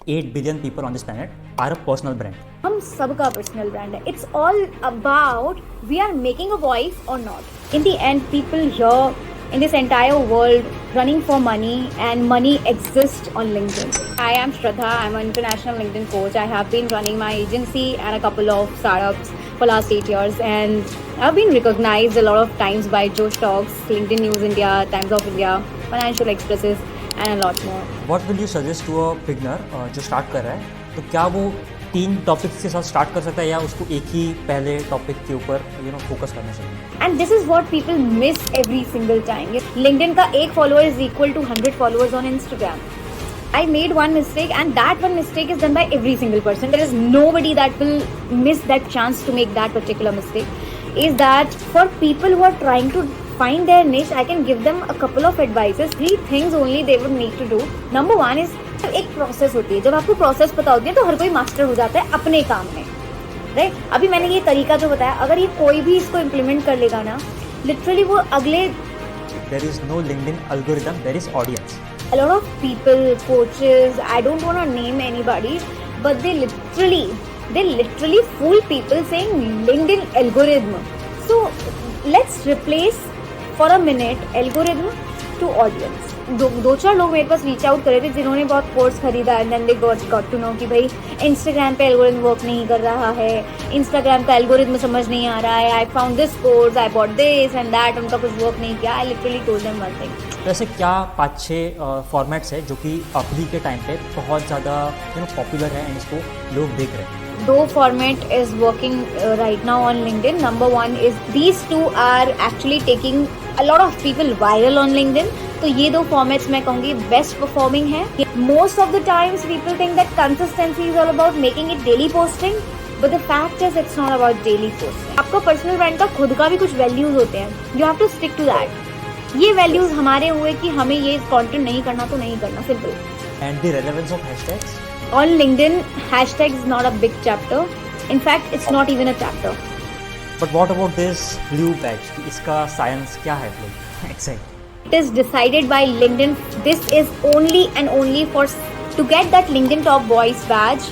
8 billion people on this planet are a personal brand. हम सबका personal brand है. It's all about we are making a voice or not. In the end, people here in this entire world running for money, and money exists on LinkedIn. I am Shraddha. I'm an international LinkedIn coach. I have been running my agency and a couple of startups for last 8 years, and I've been recognized a lot of times by Josh Talks, LinkedIn News India, Times of India, Financial Expresses, and a lot more. What will you suggest to a beginner जो start कर रहा है, तो क्या वो 3 topics के साथ start कर सकता है या उसको एक ही पहले टॉपिक के ऊपर फोकस करना चाहिए? And this is what people miss every single time. LinkedIn का एक follower is equal to 100 followers on Instagram. I made one mistake, and that one mistake is done by every single person. There is nobody that will miss that chance to make that particular mistake. Is that for people who are trying to find their niche, I can give them a couple of advices. 3 things only they would need to do. Number 1 is एक process होती है. जब आपको process पता होती है तो हर कोई मास्टर हो जाता है अपने काम में, राइट? अभी मैंने ये तरीका जो बताया, अगर ये कोई भी इसको इम्प्लीमेंट कर लेगा ना, लिटरली वो अगले There is no LinkedIn algorithm, there is audience. a lot of people, coaches, I don't want to name anybody, but they literally fool people saying LinkedIn algorithm. So let's replace for a minute algorithm to audience. दो चार लोग मेरे पास reach out करे थे जिन्होंने बहुत course खरीदा, and then they got to know कि भाई इंस्टाग्राम पे एल्गोरिथम वर्क नहीं कर रहा है, इंस्टाग्राम का एल्गोरिथम समझ नहीं आ रहा है, I found this course, I bought this and that, उनका कुछ वर्क नहीं किया. I literally told them one thing. वैसे क्या 5-6 फॉर्मेट्स है जो कि अभी के टाइम पे बहुत ज़्यादा पॉपुलर है एंड इसको लोग देख रहे हैं? 2 format is working right now on LinkedIn. Number 1 is these 2 are actually taking a lot of people viral on LinkedIn. तो ये 2 formats मैं कहूँगी best performing है. Most of the times people think that consistency is all about making it daily posting, but the fact is it's not about daily posting. आपका personal brand का खुद का भी कुछ values होते हैं. You have to stick to that. ये values हमारे हुए कि हमें ये content नहीं करना तो नहीं करना, simple. And the relevance of hashtags? On LinkedIn, hashtag is not a big chapter. In fact, it's not even a chapter. But what about this blue badge? इसका science क्या है? Exactly. It is decided by LinkedIn. This is only and only for to get that LinkedIn Top Voice badge.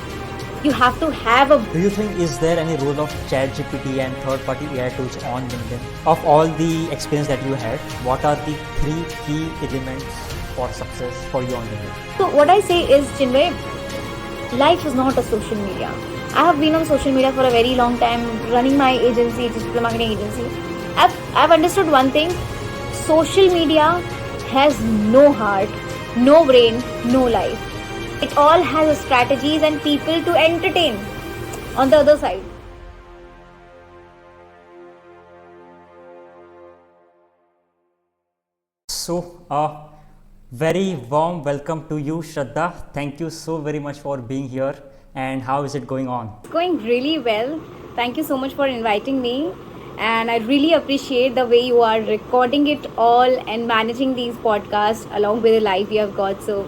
You have to have a. Do you think is there any role of ChatGPT and third-party AI tools on LinkedIn? Of all the experience that you had, what are the 3 key elements for success for you on LinkedIn? So what I say is, Chinmay, life is not a social media. I have been on social media for a very long time, running my agency, digital marketing agency. I've understood one thing. Social media has no heart, no brain, no life. It all has strategies and people to entertain on the other side. So, very warm welcome to you, Shraddha. Thank you so very much for being here. And how is it going on? It's going really well. Thank you so much for inviting me. And I really appreciate the way you are recording it all and managing these podcasts along with the live you have got. So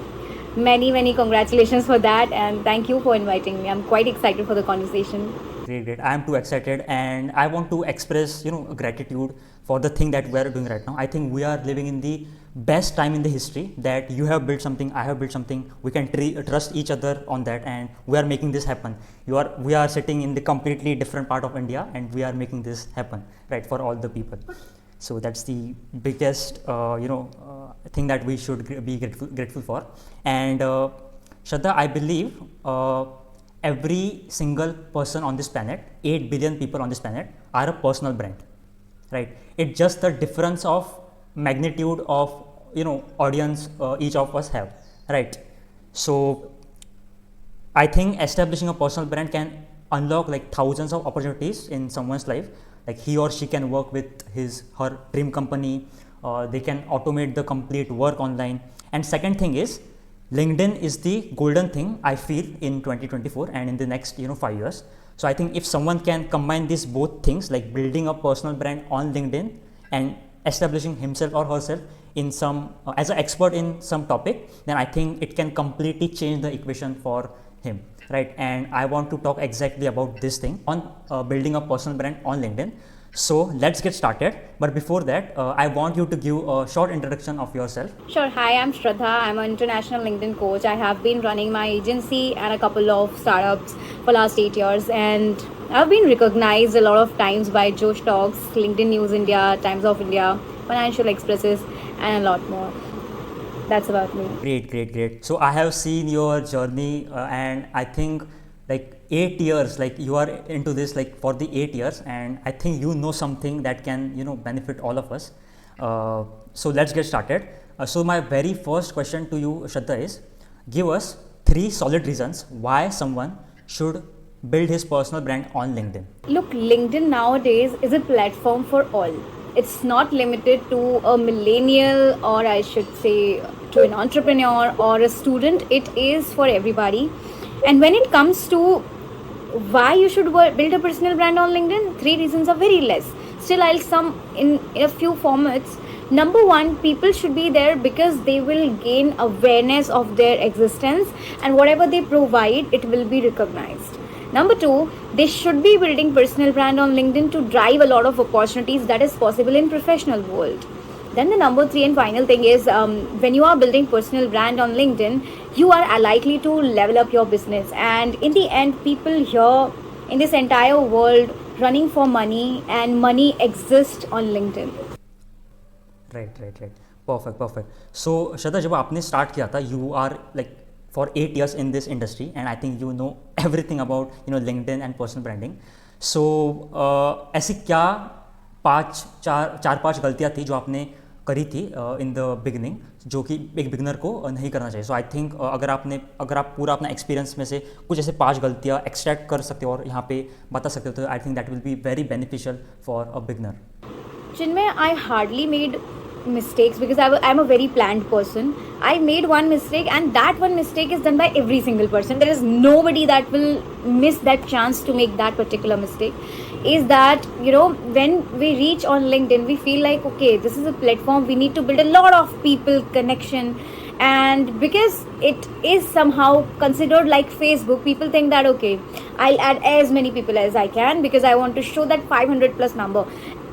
many congratulations for that. And thank you for inviting me. I'm quite excited for the conversation. Great. I am too excited, and I want to express, gratitude for the thing that we are doing right now. I think we are living in the best time in the history that you have built something, I have built something. We can trust each other on that, and we are making this happen. We are sitting in the completely different part of India, and we are making this happen, right, for all the people. So that's the biggest, thing that we should be grateful for. And Shraddha, I believe. Every single person on this planet, 8 billion people on this planet, are a personal brand, right? It's just the difference of magnitude of audience each of us have, right? So I think establishing a personal brand can unlock like thousands of opportunities in someone's life. Like he or she can work with her dream company. They can automate the complete work online. And second thing is, LinkedIn is the golden thing I feel in 2024 and in the next 5 years. So I think if someone can combine these both things, like building a personal brand on LinkedIn and establishing himself or herself in some as an expert in some topic, then I think it can completely change the equation for him, right? And I want to talk exactly about this thing on building a personal brand on LinkedIn. So let's get started. But before that, I want you to give a short introduction of yourself. Sure. Hi, I'm Shraddha. I'm an international LinkedIn coach. I have been running my agency and a couple of startups for last 8 years, and I've been recognized a lot of times by Josh Talks, LinkedIn News India, Times of India, Financial Expresses, and a lot more. That's about me. Great, great, great. So I have seen your journey, and I think like 8 years, like you are into this like for the 8 years, and I think you know something that can benefit all of us. So let's get started. So my very first question to you, Shraddha, is give us 3 solid reasons why someone should build his personal brand on LinkedIn. Look, LinkedIn nowadays is a platform for all. It's not limited to a millennial, or I should say to an entrepreneur or a student. It is for everybody. And when it comes to why you should build a personal brand on LinkedIn, 3 reasons are very less. Still, I'll sum in a few formats. Number 1, people should be there because they will gain awareness of their existence, and whatever they provide, it will be recognized. Number 2, they should be building personal brand on LinkedIn to drive a lot of opportunities that is possible in professional world. Then the number 3 and final thing is when you are building personal brand on LinkedIn, you are likely to level up your business. And in the end, people here in this entire world running for money, and money exists on LinkedIn. Right. Perfect. So Shraddha, जब आपने start किया था, you are like for 8 years in this industry, and I think you know everything about LinkedIn and personal branding. So ऐसी क्या 4-5 गलतियाँ थी जो आपने करी थी इन द बिगनिंग, जो कि एक बिगनर को नहीं करना चाहिए. सो आई थिंक अगर आप पूरा अपना एक्सपीरियंस में से कुछ ऐसे 5 गलतियाँ एक्सट्रैक्ट कर सकते हो और यहाँ पे बता सकते हो, तो I think that will be very beneficial for a beginner. Chinmay, I hardly made mistakes because I'm a very planned person. I made one mistake, and that one mistake is done by every single person. There is nobody that will miss that chance to make that particular mistake. Is that, when we reach on LinkedIn, we feel like, okay, this is a platform, we need to build a lot of people connection. And because it is somehow considered like Facebook, people think that, okay, I'll add as many people as I can because I want to show that 500 plus number.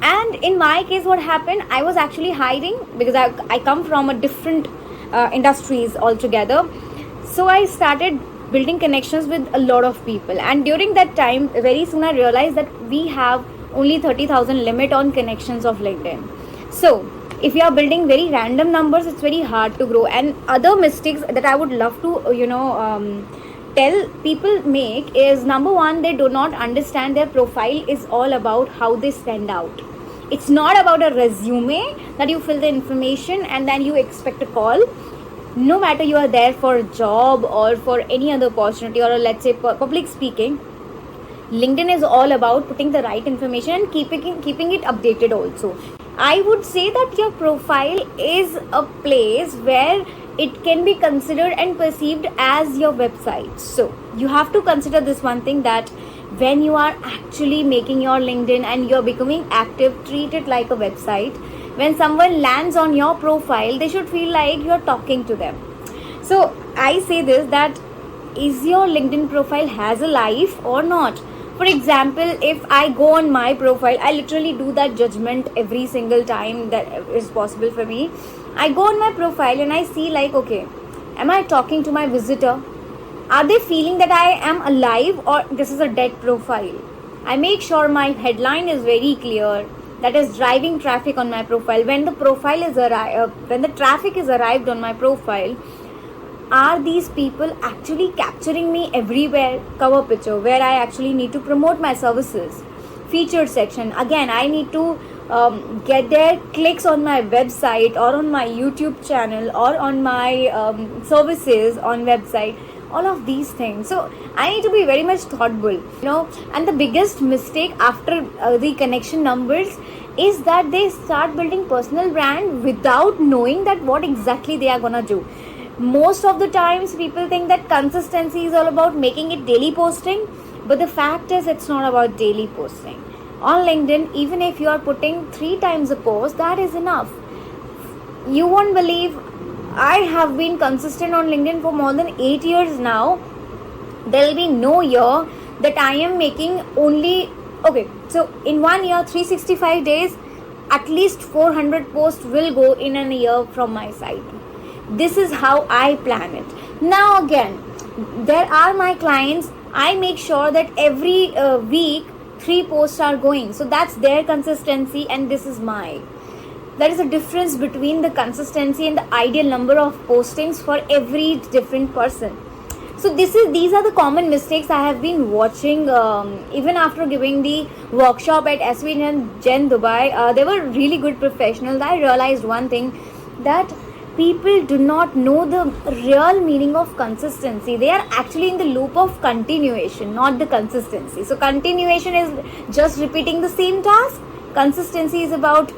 And in my case, what happened, I was actually hiding because I come from a different industries altogether. So I started building connections with a lot of people, and during that time, very soon I realized that we have only 30,000 limit on connections of LinkedIn. So if you are building very random numbers, it's very hard to grow. And other mistakes that I would love to tell people make is, number 1, they do not understand their profile is all about how they stand out. It's not about a resume that you fill the information and then you expect a call. No matter you are there for a job or for any other opportunity, or let's say public speaking, LinkedIn is all about putting the right information and keeping it updated also. I would say that your profile is a place where it can be considered and perceived as your website. So you have to consider this one thing, that when you are actually making your LinkedIn and you're becoming active, treat it like a website. When someone lands on your profile, they should feel like you're talking to them. So I say this, that is your LinkedIn profile has a life or not? For example, if I go on my profile, I literally do that judgment every single time that is possible for me. I go on my profile and I see like, okay, am I talking to my visitor? Are they feeling that I am alive, or this is a dead profile? I make sure my headline is very clear, that is driving traffic on my profile. When the traffic is arrived on my profile, are these people actually capturing me everywhere? Cover picture, where I actually need to promote my services. Featured section, again, I need to get their clicks on my website or on my YouTube channel or on my services on website. All of these things. So I need to be very much thoughtful, and the biggest mistake after the connection numbers is that they start building personal brand without knowing that what exactly they are gonna do. Most of the times people think that consistency is all about making it daily posting, but the fact is it's not about daily posting. On LinkedIn, even if you are putting 3 times a post, that is enough. You won't believe, I have been consistent on LinkedIn for more than 8 years now. There will be no year that I am making only Okay, so in 1 year, 365 days, at least 400 posts will go in a year from my side. This is how I plan it. Now again, there are my clients, I make sure that every week 3 posts are going, so that's their consistency and this is my. There is a difference between the consistency and the ideal number of postings for every different person. So these are the common mistakes I have been watching even after giving the workshop at SV Gen Dubai. They were really good professionals. I realized one thing, that people do not know the real meaning of consistency. They are actually in the loop of continuation, not the consistency. So continuation is just repeating the same task. Consistency is about,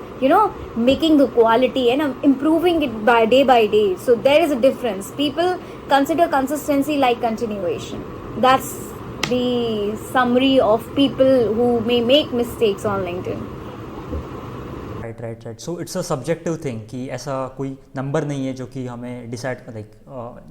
making the quality and improving it by day. So there is a difference. People consider consistency like continuation. That's the summary of people who may make mistakes on LinkedIn. Right so it's a subjective thing कि ऐसा कोई number नहीं है जो कि हमें decide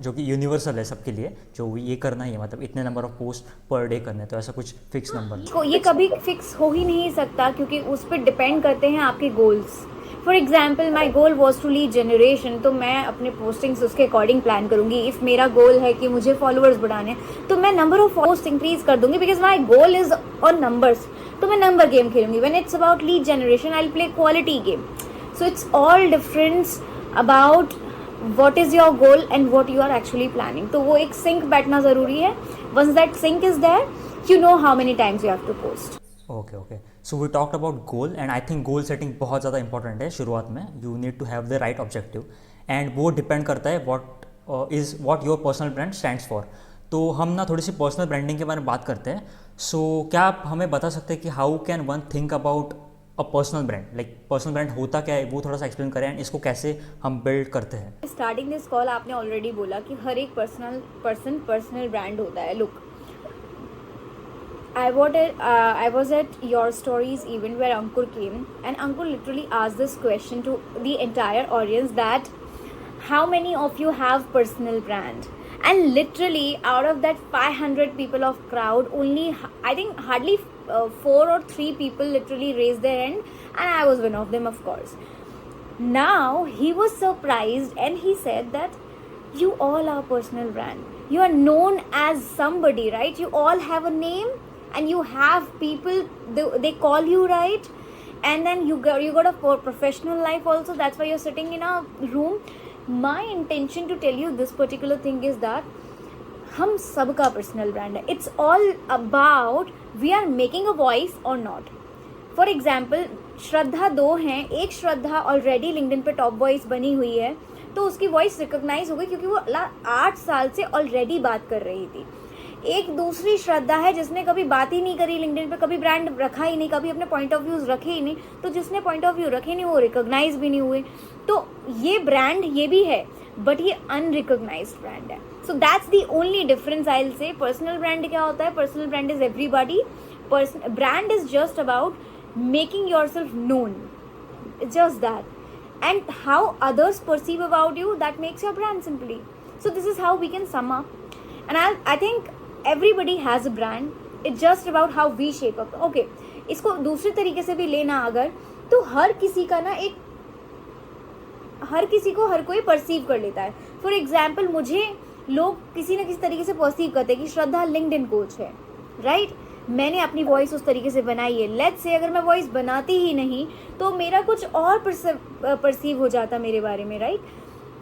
जो कि यूनिवर्सल है सबके लिए, जो ये करना ही है, मतलब इतने number of post per day करने, तो ऐसा कुछ फिक्स नंबर तो ये कभी फिक्स हो ही नहीं सकता, क्योंकि उस पर डिपेंड करते हैं आपके goals. For example my goal was to lead generation, तो मैं अपने पोस्टिंग्स उसके अकॉर्डिंग प्लान करूंगी. इफ़ मेरा गोल है कि मुझे फॉलोअर्स बढ़ाने, तो मैं नंबर ऑफ पोस्ट इंक्रीज कर दूंगी, because my goal is on numbers. तो मैं नंबर गेम खेलूंगी. When it's about lead generation, I will play quality game. So it's all difference about what is your goal and what you are actually planning. तो वो एक sync बैठना ज़रूरी है. Once that sync is there, you know how many times you have to post. Okay. So we talked about goal and I think goal setting बहुत ज़्यादा important है शुरुआत में. You need to have the right objective and वो depend करता है what your personal brand stands for. तो हम ना थोड़ी सी पर्सनल ब्रांडिंग के बारे में बात करते हैं. सो क्या आप हमें बता सकते हैं कि how can one think about a personal brand, like personal brand होता क्या है, वो थोड़ा सा एक्सप्लेन करें एंड इसको कैसे हम बिल्ड करते हैं. स्टार्टिंग दिस कॉल आपने ऑलरेडी बोला कि हर एक पर्सनल ब्रांड होता है. Look, I was at your stories event where Ankur came, and Ankur literally asked this question to the entire audience, that how many of you have personal brand? And literally out of that 500 people of crowd, only I think hardly 4 or 3 people literally raised their hand, and I was one of them, of course. Now he was surprised and he said that you all are personal brand. You are known as somebody, right? You all have a name and you have people, they call you, right? And then you got a professional life also. That's why you're sitting in a room. My intention to tell you this particular thing is that हम सबका personal brand है. It's all about we are making a voice or not. For example Shraddha 2 हैं, एक Shraddha already LinkedIn पे top voice बनी हुई है, तो उसकी वॉइस रिकॉग्नाइज हो गई क्योंकि वो 8 साल से ऑलरेडी बात कर रही थी. एक दूसरी श्रद्धा है जिसने कभी बात ही नहीं करी लिंक्डइन पे, कभी ब्रांड रखा ही नहीं, कभी अपने पॉइंट ऑफ व्यूज रखे ही नहीं, तो जिसने पॉइंट ऑफ व्यू रखे नहीं वो रिकॉग्नाइज भी नहीं हुए. तो ये ब्रांड ये भी है, बट ये अनरिकॉग्नाइज्ड ब्रांड है. So that's the only difference I will say. Personal brand क्या होता है? Personal brand is everybody. Brand is just about making yourself known. It's just that. And how others perceive about you, that makes your brand simply. So this is how we can sum up. And I think everybody has a brand. It's just about how we shape up. Okay, इसको दूसरे तरीके से भी लेना अगर, तो हर किसी का ना हर किसी को हर कोई परसीव कर लेता है. फॉर एग्जाम्पल मुझे लोग किसी न किसी तरीके से परसीव करते हैं कि श्रद्धा लिंक्डइन कोच है, राइट? मैंने अपनी वॉइस उस तरीके से बनाई है. लेट्स से अगर मैं वॉइस बनाती ही नहीं तो मेरा कुछ और परसीव हो जाता मेरे बारे में, राइट?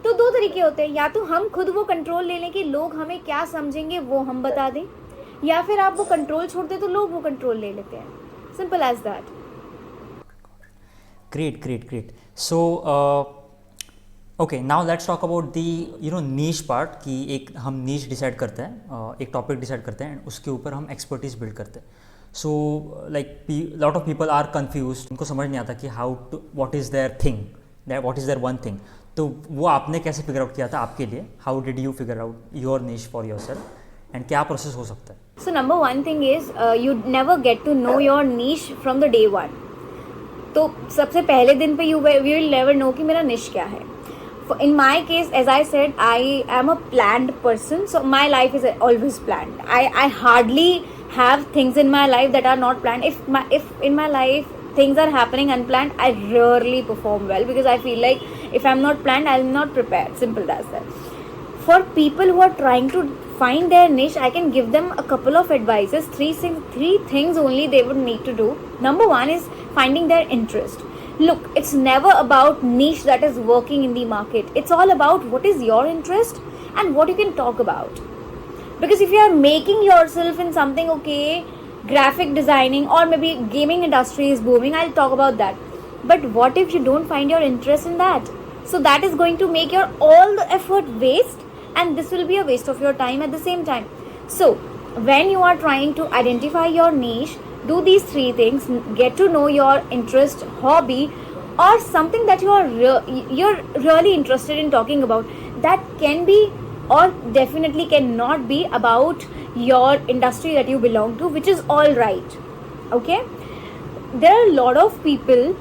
तो 2 तरीके होते हैं, या तो हम खुद वो कंट्रोल ले लें कि लोग हमें क्या समझेंगे वो हम बता दें, या फिर आप वो कंट्रोल छोड़ते तो लोग वो कंट्रोल ले लेते हैं. Simple as that. Great. So okay, now let's talk about the niche part, कि एक हम नीश डिसाइड करते हैं, एक टॉपिक डिसाइड करते हैं, उसके ऊपर हम एक्सपर्टीज बिल्ड करते हैं. So like lot of people are confuse, उनको समझ नहीं आता कि how to, what is their thing, what is their one thing. तो वो आपने कैसे फिगर आउट किया था आपके लिए? How did you figure out your niche for yourself and क्या प्रोसेस हो सकता है? So number 1 thing is you never get to know your niche from the day 1. तो सबसे पहले दिन पे यू विल नेवर नो कि मेरा निश क्या है. In my case, as I said, I am a planned person, so my life is always planned. I hardly have things in my life that are not planned. If in my life things are happening unplanned, I rarely perform well, because I feel like if I'm not planned, I'm not prepared. Simple as that. For people who are trying to find their niche, I can give them a couple of advices. Three things only they would need to do. Number one is finding their interest. Look, it's never about niche that is working in the market. It's all about what is your interest and what you can talk about. Because if you are making yourself in something, okay, graphic designing or maybe gaming industry is booming, I'll talk about that. But what if you don't find your interest in that? So that is going to make your all the effort waste, and this will be a waste of your time at the same time. So when you are trying to identify your niche, do these three things. Get to know your interest, hobby, or something that you're really interested in talking about. That can be or definitely cannot be about your industry that you belong to, which is all right. Okay, there are a lot of people,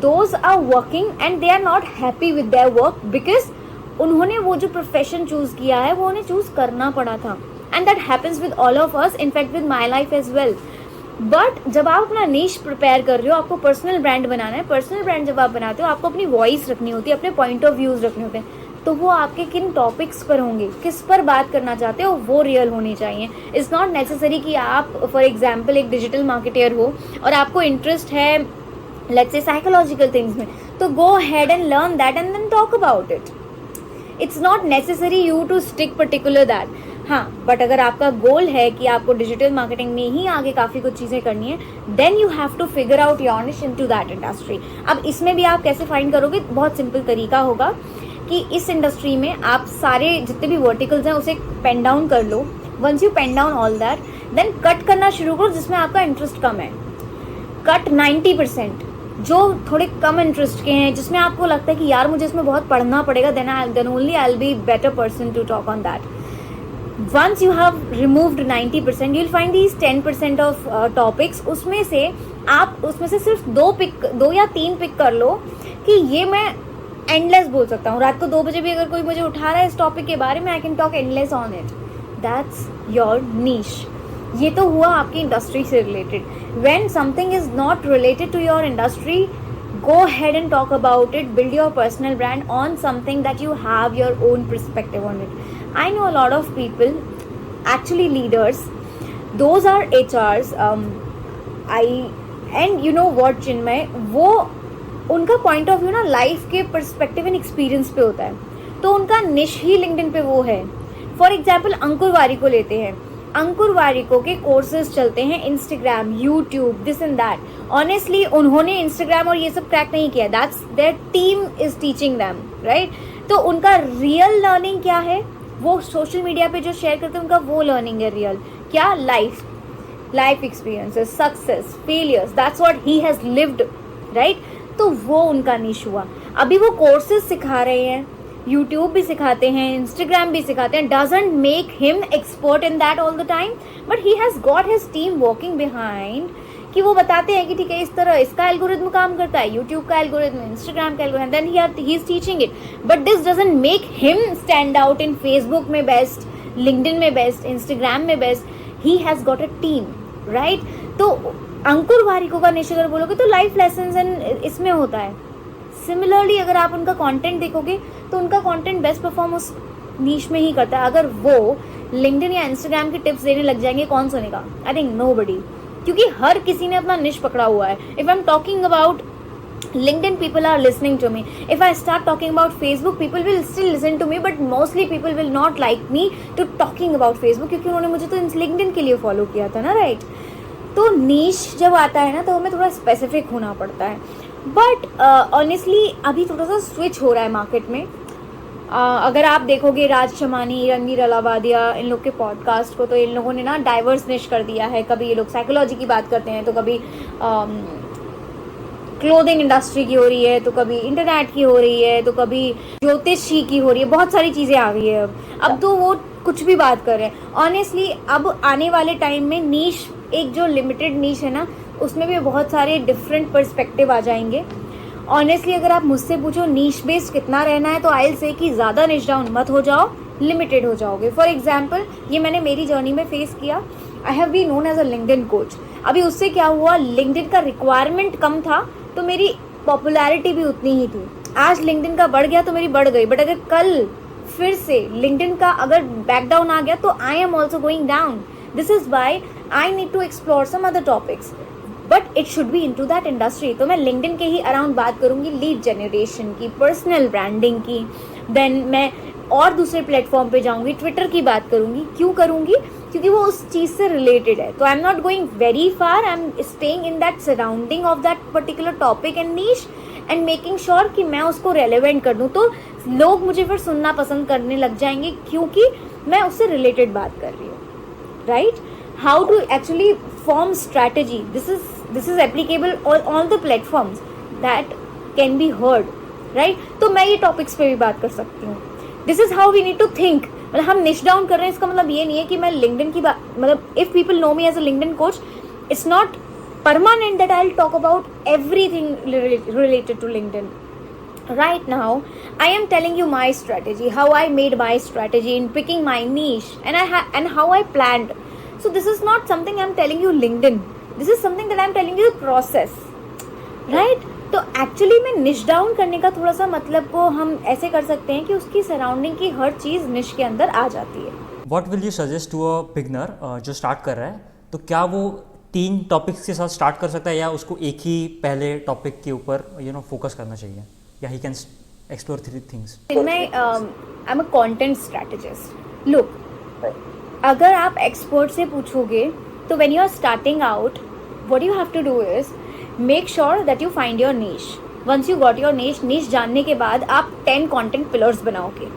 those are working and they are not happy with their work because उन्होंने वो जो profession choose किया है वो उन्हें choose करना पड़ा था. And that happens with all of us, in fact with my life as well. But जब आप अपना नीश प्रिपेयर कर रहे हो, आपको पर्सनल ब्रांड बनाना है. पर्सनल ब्रांड जब आप बनाते हो, आपको अपनी वॉइस रखनी होती है, अपने पॉइंट ऑफ व्यूज रखने होते हैं. तो वो आपके किन टॉपिक्स पर होंगे, किस पर बात करना चाहते हो, वो रियल होनी चाहिए. इट्स नॉट नेसेसरी कि आप फॉर एग्जाम्पल एक डिजिटल मार्केटर हो और आपको इंटरेस्ट है लेट्स से साइकोलॉजिकल थिंग्स में, तो go head and learn that and then talk about it. It's not necessary you to stick particular that. हाँ, बट अगर आपका गोल है कि आपको डिजिटल मार्केटिंग में ही आगे काफ़ी कुछ चीज़ें करनी है, then you have to figure out your niche into that industry. अब इसमें भी आप कैसे फाइंड करोगे? बहुत सिंपल तरीका होगा कि इस इंडस्ट्री में आप सारे जितने भी वर्टिकल्स हैं उसे पेन डाउन कर लो. Once you pen down all that, then cut करना शुरू करो जिसमें आपका इंटरेस्ट कम है. कट 90%. जो थोड़े कम इंटरेस्ट के हैं, जिसमें आपको लगता है कि यार मुझे इसमें बहुत पढ़ना पड़ेगा, then only I will be better person to talk on that. Once you have removed 90%, you'll find these 10% of topics. उसमें से आप उसमें से सिर्फ दो या तीन पिक कर लो कि ये मैं एंडलेस बोल सकता हूँ. रात को 2 बजे भी अगर कोई मुझे उठा रहा है इस टॉपिक के बारे में, I can talk endless on it. That's your niche. ये तो हुआ आपकी इंडस्ट्री से related. When something is not related to your industry, go ahead and talk about it. Build your personal brand on something that you have your own perspective on it. I know a lot of people, actually leaders, those are HRs. And you know what, Chinmay, वो उनका point of view ना life के perspective and experience पे होता है, तो उनका निश ही लिंक्डइन पे वो है. फॉर एग्जाम्पल अंकुर वारी को लेते हैं. अंकुर वारिको के कोर्सेज चलते हैं Instagram, YouTube, this and that. Honestly उन्होंने इंस्टाग्राम और ये सब क्रैक नहीं किया. That's their team is teaching them, right. तो उनका रियल लर्निंग क्या है? वो सोशल मीडिया पे जो शेयर करते हैं उनका वो लर्निंग है रियल. क्या? Life experiences, success, failures, that's what he has lived, right. तो वो उनका निश हुआ. अभी वो कोर्सेज सिखा रहे हैं, यूट्यूब भी सिखाते हैं, इंस्टाग्राम भी सिखाते हैं. Doesn't make him expert in that all the time, but he has got his team working behind कि वो बताते हैं कि ठीक है इस तरह इसका एल्गोरिथम काम करता है, यूट्यूब का एल्गोरिथम, इंस्टाग्राम का algorithm, then he is teaching it. But this doesn't make him stand out in Facebook में बेस्ट, लिंक्डइन में बेस्ट, इंस्टाग्राम में best. He has got a team, right. तो अंकुर वारिको का निश अगर बोलोगे तो लाइफ लेसन्स एंड इसमें होता है. सिमिलरली अगर आप उनका कंटेंट देखोगे तो उनका कंटेंट बेस्ट परफॉर्म उस नीश में ही करता है. अगर वो लिंक्डइन या इंस्टाग्राम की टिप्स देने लग जाएंगे, कौन सुनेगा? आई थिंक नोबडी, क्योंकि हर किसी ने अपना निश पकड़ा हुआ है. If I am talking about LinkedIn, people are listening to me. If I start talking about Facebook, people will still listen to me, but mostly people will not like me to talking about Facebook, क्योंकि उन्होंने मुझे तो LinkedIn के लिए follow किया था ना, right. तो नीश जब आता है ना तो हमें थोड़ा स्पेसिफिक होना पड़ता है. बट ऑनेस्टली अभी थोड़ा सा स्विच हो रहा है मार्केट में. अगर आप देखोगे राज शमानी, रणवीर अलावादिया, इन लोग के पॉडकास्ट को, तो इन लोगों ने ना डाइवर्स निश कर दिया है. कभी ये लोग साइकोलॉजी की बात करते हैं, तो कभी क्लोथिंग इंडस्ट्री की हो रही है, तो कभी इंटरनेट की हो रही है, तो कभी ज्योतिषी की हो रही है. बहुत सारी चीज़ें आ गई है अब तो वो कुछ भी बात कर रहे हैं. ऑनेस्टली अब आने वाले टाइम में नीश, एक जो लिमिटेड नीश है ना, उसमें भी बहुत सारे डिफरेंट पर्सपेक्टिव आ जाएंगे. ऑनेस्टली अगर आप मुझसे पूछो नीश बेस्ड कितना रहना है, तो आई विल से कि ज़्यादा निश डाउन मत हो जाओ, लिमिटेड हो जाओगे. फॉर एग्जाम्पल ये मैंने मेरी जर्नी में फेस किया. I have be known as a LinkedIn coach. अभी उससे क्या हुआ, लिंक्डइन का रिक्वायरमेंट कम था तो मेरी पॉपुलैरिटी भी उतनी ही थी. आज लिंक्डइन का बढ़ गया तो मेरी बढ़ गई, बट अगर कल फिर से लिंक्डइन का अगर बैक डाउन आ गया तो I am also going down. This is why I need to explore some other topics, but it should be into that industry. तो मैं लिंक्डइन के ही अराउंड बात करूंगी, लीड जनरेशन की, पर्सनल ब्रांडिंग की. देन मैं और दूसरे प्लेटफॉर्म पे जाऊंगी, ट्विटर की बात करूंगी. क्यों करूंगी? क्योंकि वो उस चीज़ से रिलेटेड है. तो I am not going very far, I am staying in that surrounding of that particular topic and niche and making sure कि मैं उसको रेलेवेंट कर दूँ. तो लोग मुझे फिर सुनना पसंद करने लग जाएंगे क्योंकि मैं उससे रिलेटेड बात कर रही हूँ. Right? How to actually form strategy, this is applicable on the platforms that can be heard. Right? तो मैं ये टॉपिक्स पे भी बात कर सकती हूँ. This is how we need to think. मतलब हम निश डाउन कर रहे हैं, इसका मतलब ये नहीं है कि मैं लिंक्डइन की बात, मतलब if people know me as a LinkedIn coach, it's not permanent that I'll talk about everything related to LinkedIn. Right now, I am telling you my strategy, how I made my strategy in picking my niche, and how I planned. So this is not something I'm telling you LinkedIn. This is something that I'm telling you the process. Right? तो actually में निश down करने का थोड़ा सा मतलब को हम ऐसे कर सकते हैं कि उसकी सराउंडिंग की हर चीज़ निश के अंदर आ जाती है. What will you suggest to a beginner जो स्टार्ट कर रहा है, तो क्या वो 3 टॉपिक्स के साथ स्टार्ट कर सकता है या उसको एक ही पहले टॉपिक के ऊपर फोकस करना चाहिए, या ही कैन एक्सप्लोर 3 थिंग्स? मैं I am a content strategist. Look, अगर आप एक्सपर्ट से पूछोगे तो when you are starting out, what you have to do is make sure that you find your niche. Once you got your niche जानने के बाद आप 10 कंटेंट पिलर्स बनाओगे.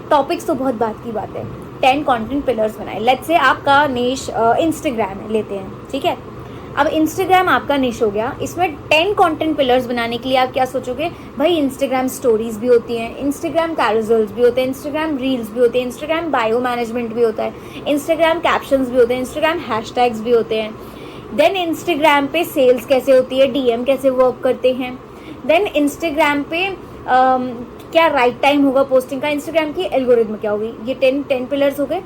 टॉपिक्स तो बहुत बात की बात है, 10 कंटेंट पिलर्स बनाए. लेट्स से आपका निश इंस्टाग्राम लेते हैं, ठीक है. अब इंस्टाग्राम आपका निश हो गया, इसमें 10 कंटेंट पिलर्स बनाने के लिए आप क्या सोचोगे? भाई इंस्टाग्राम स्टोरीज भी होती हैं, इंस्टाग्राम कैरोसेल्स भी होते हैं, इंस्टाग्राम रील्स भी होते हैं, इंस्टाग्राम बायो मैनेजमेंट भी होता है, इंस्टाग्राम कैप्शंस भी होते हैं, इंस्टाग्राम हैशटैग्स भी होते हैं. देन इंस्टाग्राम पे सेल्स कैसे होती है, डीएम कैसे वर्क करते हैं. देन इंस्टाग्राम पे क्या राइट टाइम होगा पोस्टिंग का, इंस्टाग्राम की एल्गोरिथम क्या होगी. ये 10 पिलर्स हो गए.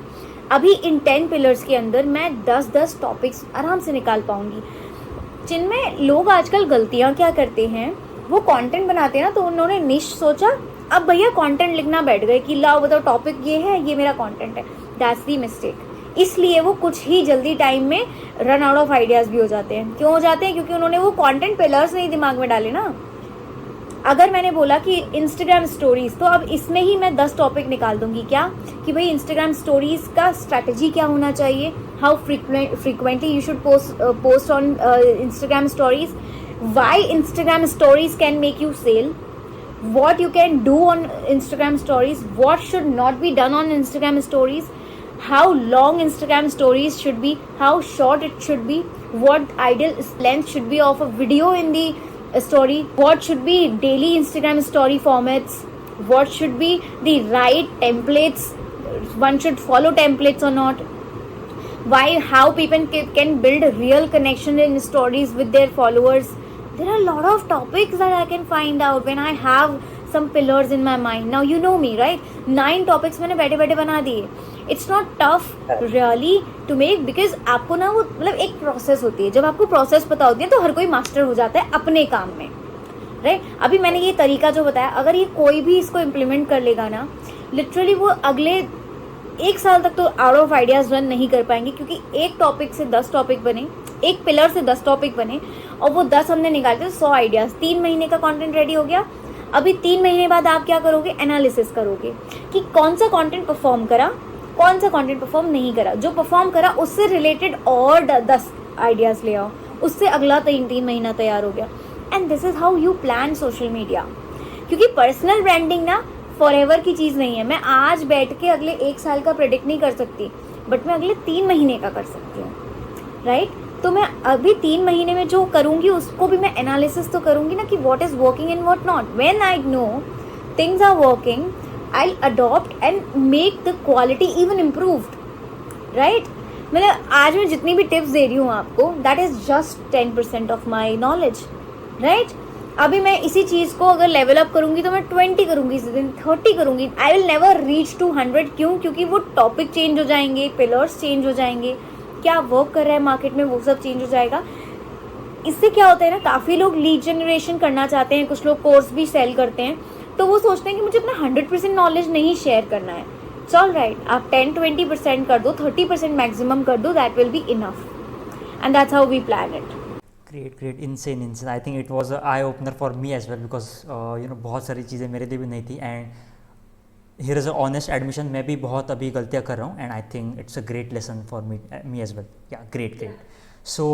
अभी इन 10 पिलर्स के अंदर मैं 10 टॉपिक्स आराम से निकाल पाऊंगी, जिनमें लोग आजकल गलतियां क्या करते हैं, वो कंटेंट बनाते हैं ना, तो उन्होंने निश सोचा, अब भैया कंटेंट लिखना बैठ गए कि लाओ बताओ टॉपिक ये है, ये मेरा कंटेंट है. That's the mistake. इसलिए वो कुछ ही जल्दी टाइम में रन आउट ऑफ आइडियाज भी हो जाते हैं. क्यों हो जाते हैं? क्योंकि उन्होंने वो कंटेंट पिलर्स नहीं दिमाग में डाले ना. अगर मैंने बोला कि इंस्टाग्राम स्टोरीज, तो अब इसमें ही मैं 10 टॉपिक निकाल दूंगी. क्या कि भाई इंस्टाग्राम स्टोरीज का स्ट्रैटेजी क्या होना चाहिए, how frequently you should post on Instagram stories, why Instagram stories can make you sell, what you can do on Instagram stories, what should not be done on Instagram stories, how long Instagram stories should be, how short it should be, what ideal length should be of a video in the story, what should be daily Instagram story formats, what should be the right templates, one should follow templates or not, why, how people can build a real connection in stories with their followers. There are a lot of topics that I can find out when I have some pillars in my mind. Now you know me, right? 9 topics मैंने बैठे बैठे बना दिए. It's not tough really to make, because आपको ना वो मतलब एक प्रोसेस होती है. जब आपको प्रोसेस पता होती है तो हर कोई मास्टर हो जाता है अपने काम में, राइट? अभी मैंने ये तरीका जो बताया, अगर ये कोई भी इसको इम्प्लीमेंट कर लेगा ना, लिटरली वो अगले 1 साल तक तो आउट ऑफ आइडियाज रन नहीं कर पाएंगे, क्योंकि एक टॉपिक से 10 टॉपिक बने, एक पिलर से 10 टॉपिक बने, और वो 10 हमने निकाले तो 100 आइडियाज. 3 महीने का कंटेंट रेडी हो गया. अभी 3 महीने बाद आप क्या करोगे? एनालिसिस करोगे कि कौन सा कंटेंट परफॉर्म करा, कौन सा कंटेंट परफॉर्म नहीं करा. जो परफॉर्म करा उससे रिलेटेड और 10 आइडियाज ले आओ, उससे अगला 3 महीना तैयार हो गया. And this is how you plan social media. क्योंकि पर्सनल ब्रांडिंग ना फॉरएवर की चीज़ नहीं है. मैं आज बैठ के अगले 1 साल का प्रेडिक्ट नहीं कर सकती, बट मैं अगले 3 महीने का कर सकती हूँ, राइट? तो मैं अभी 3 महीने में जो करूँगी उसको भी मैं एनालिसिस तो करूँगी ना, कि what is working and what not. When I know things are working, I adopt and make the quality even improved, right? मतलब आज मैं जितनी भी टिप्स दे रही हूँ आपको, that is just 10% of my knowledge, right? अभी मैं इसी चीज़ को अगर लेवल अप करूँगी तो मैं 20 करूँगी, इस दिन 30 करूँगी, I will never reach to 100। क्यों? क्योंकि वो टॉपिक चेंज हो जाएंगे, पिलर्स चेंज हो जाएंगे, क्या वर्क कर रहा है मार्केट में वो सब चेंज हो जाएगा। इससे क्या होता है ना, काफ़ी लोग लीड जनरेशन करना चाहते हैं, कुछ लोग कोर्स भी सेल करते हैं, तो वो सोचते हैं कि मुझे अपना 100% नॉलेज नहीं शेयर करना है। इट्स ऑल राइट, आप 10-20% कर दो, 30% मैक्सिमम कर दो, that will be enough, and that's how we plan it. Great, insane. I think it was eye opener for me as well, because बहुत सारी चीज़ें मेरे लिए भी नहीं थी, and here is a honest admission, मैं भी बहुत अभी गलतियाँ कर रहा हूँ, and I think it's a great lesson for me as well. Yeah great. So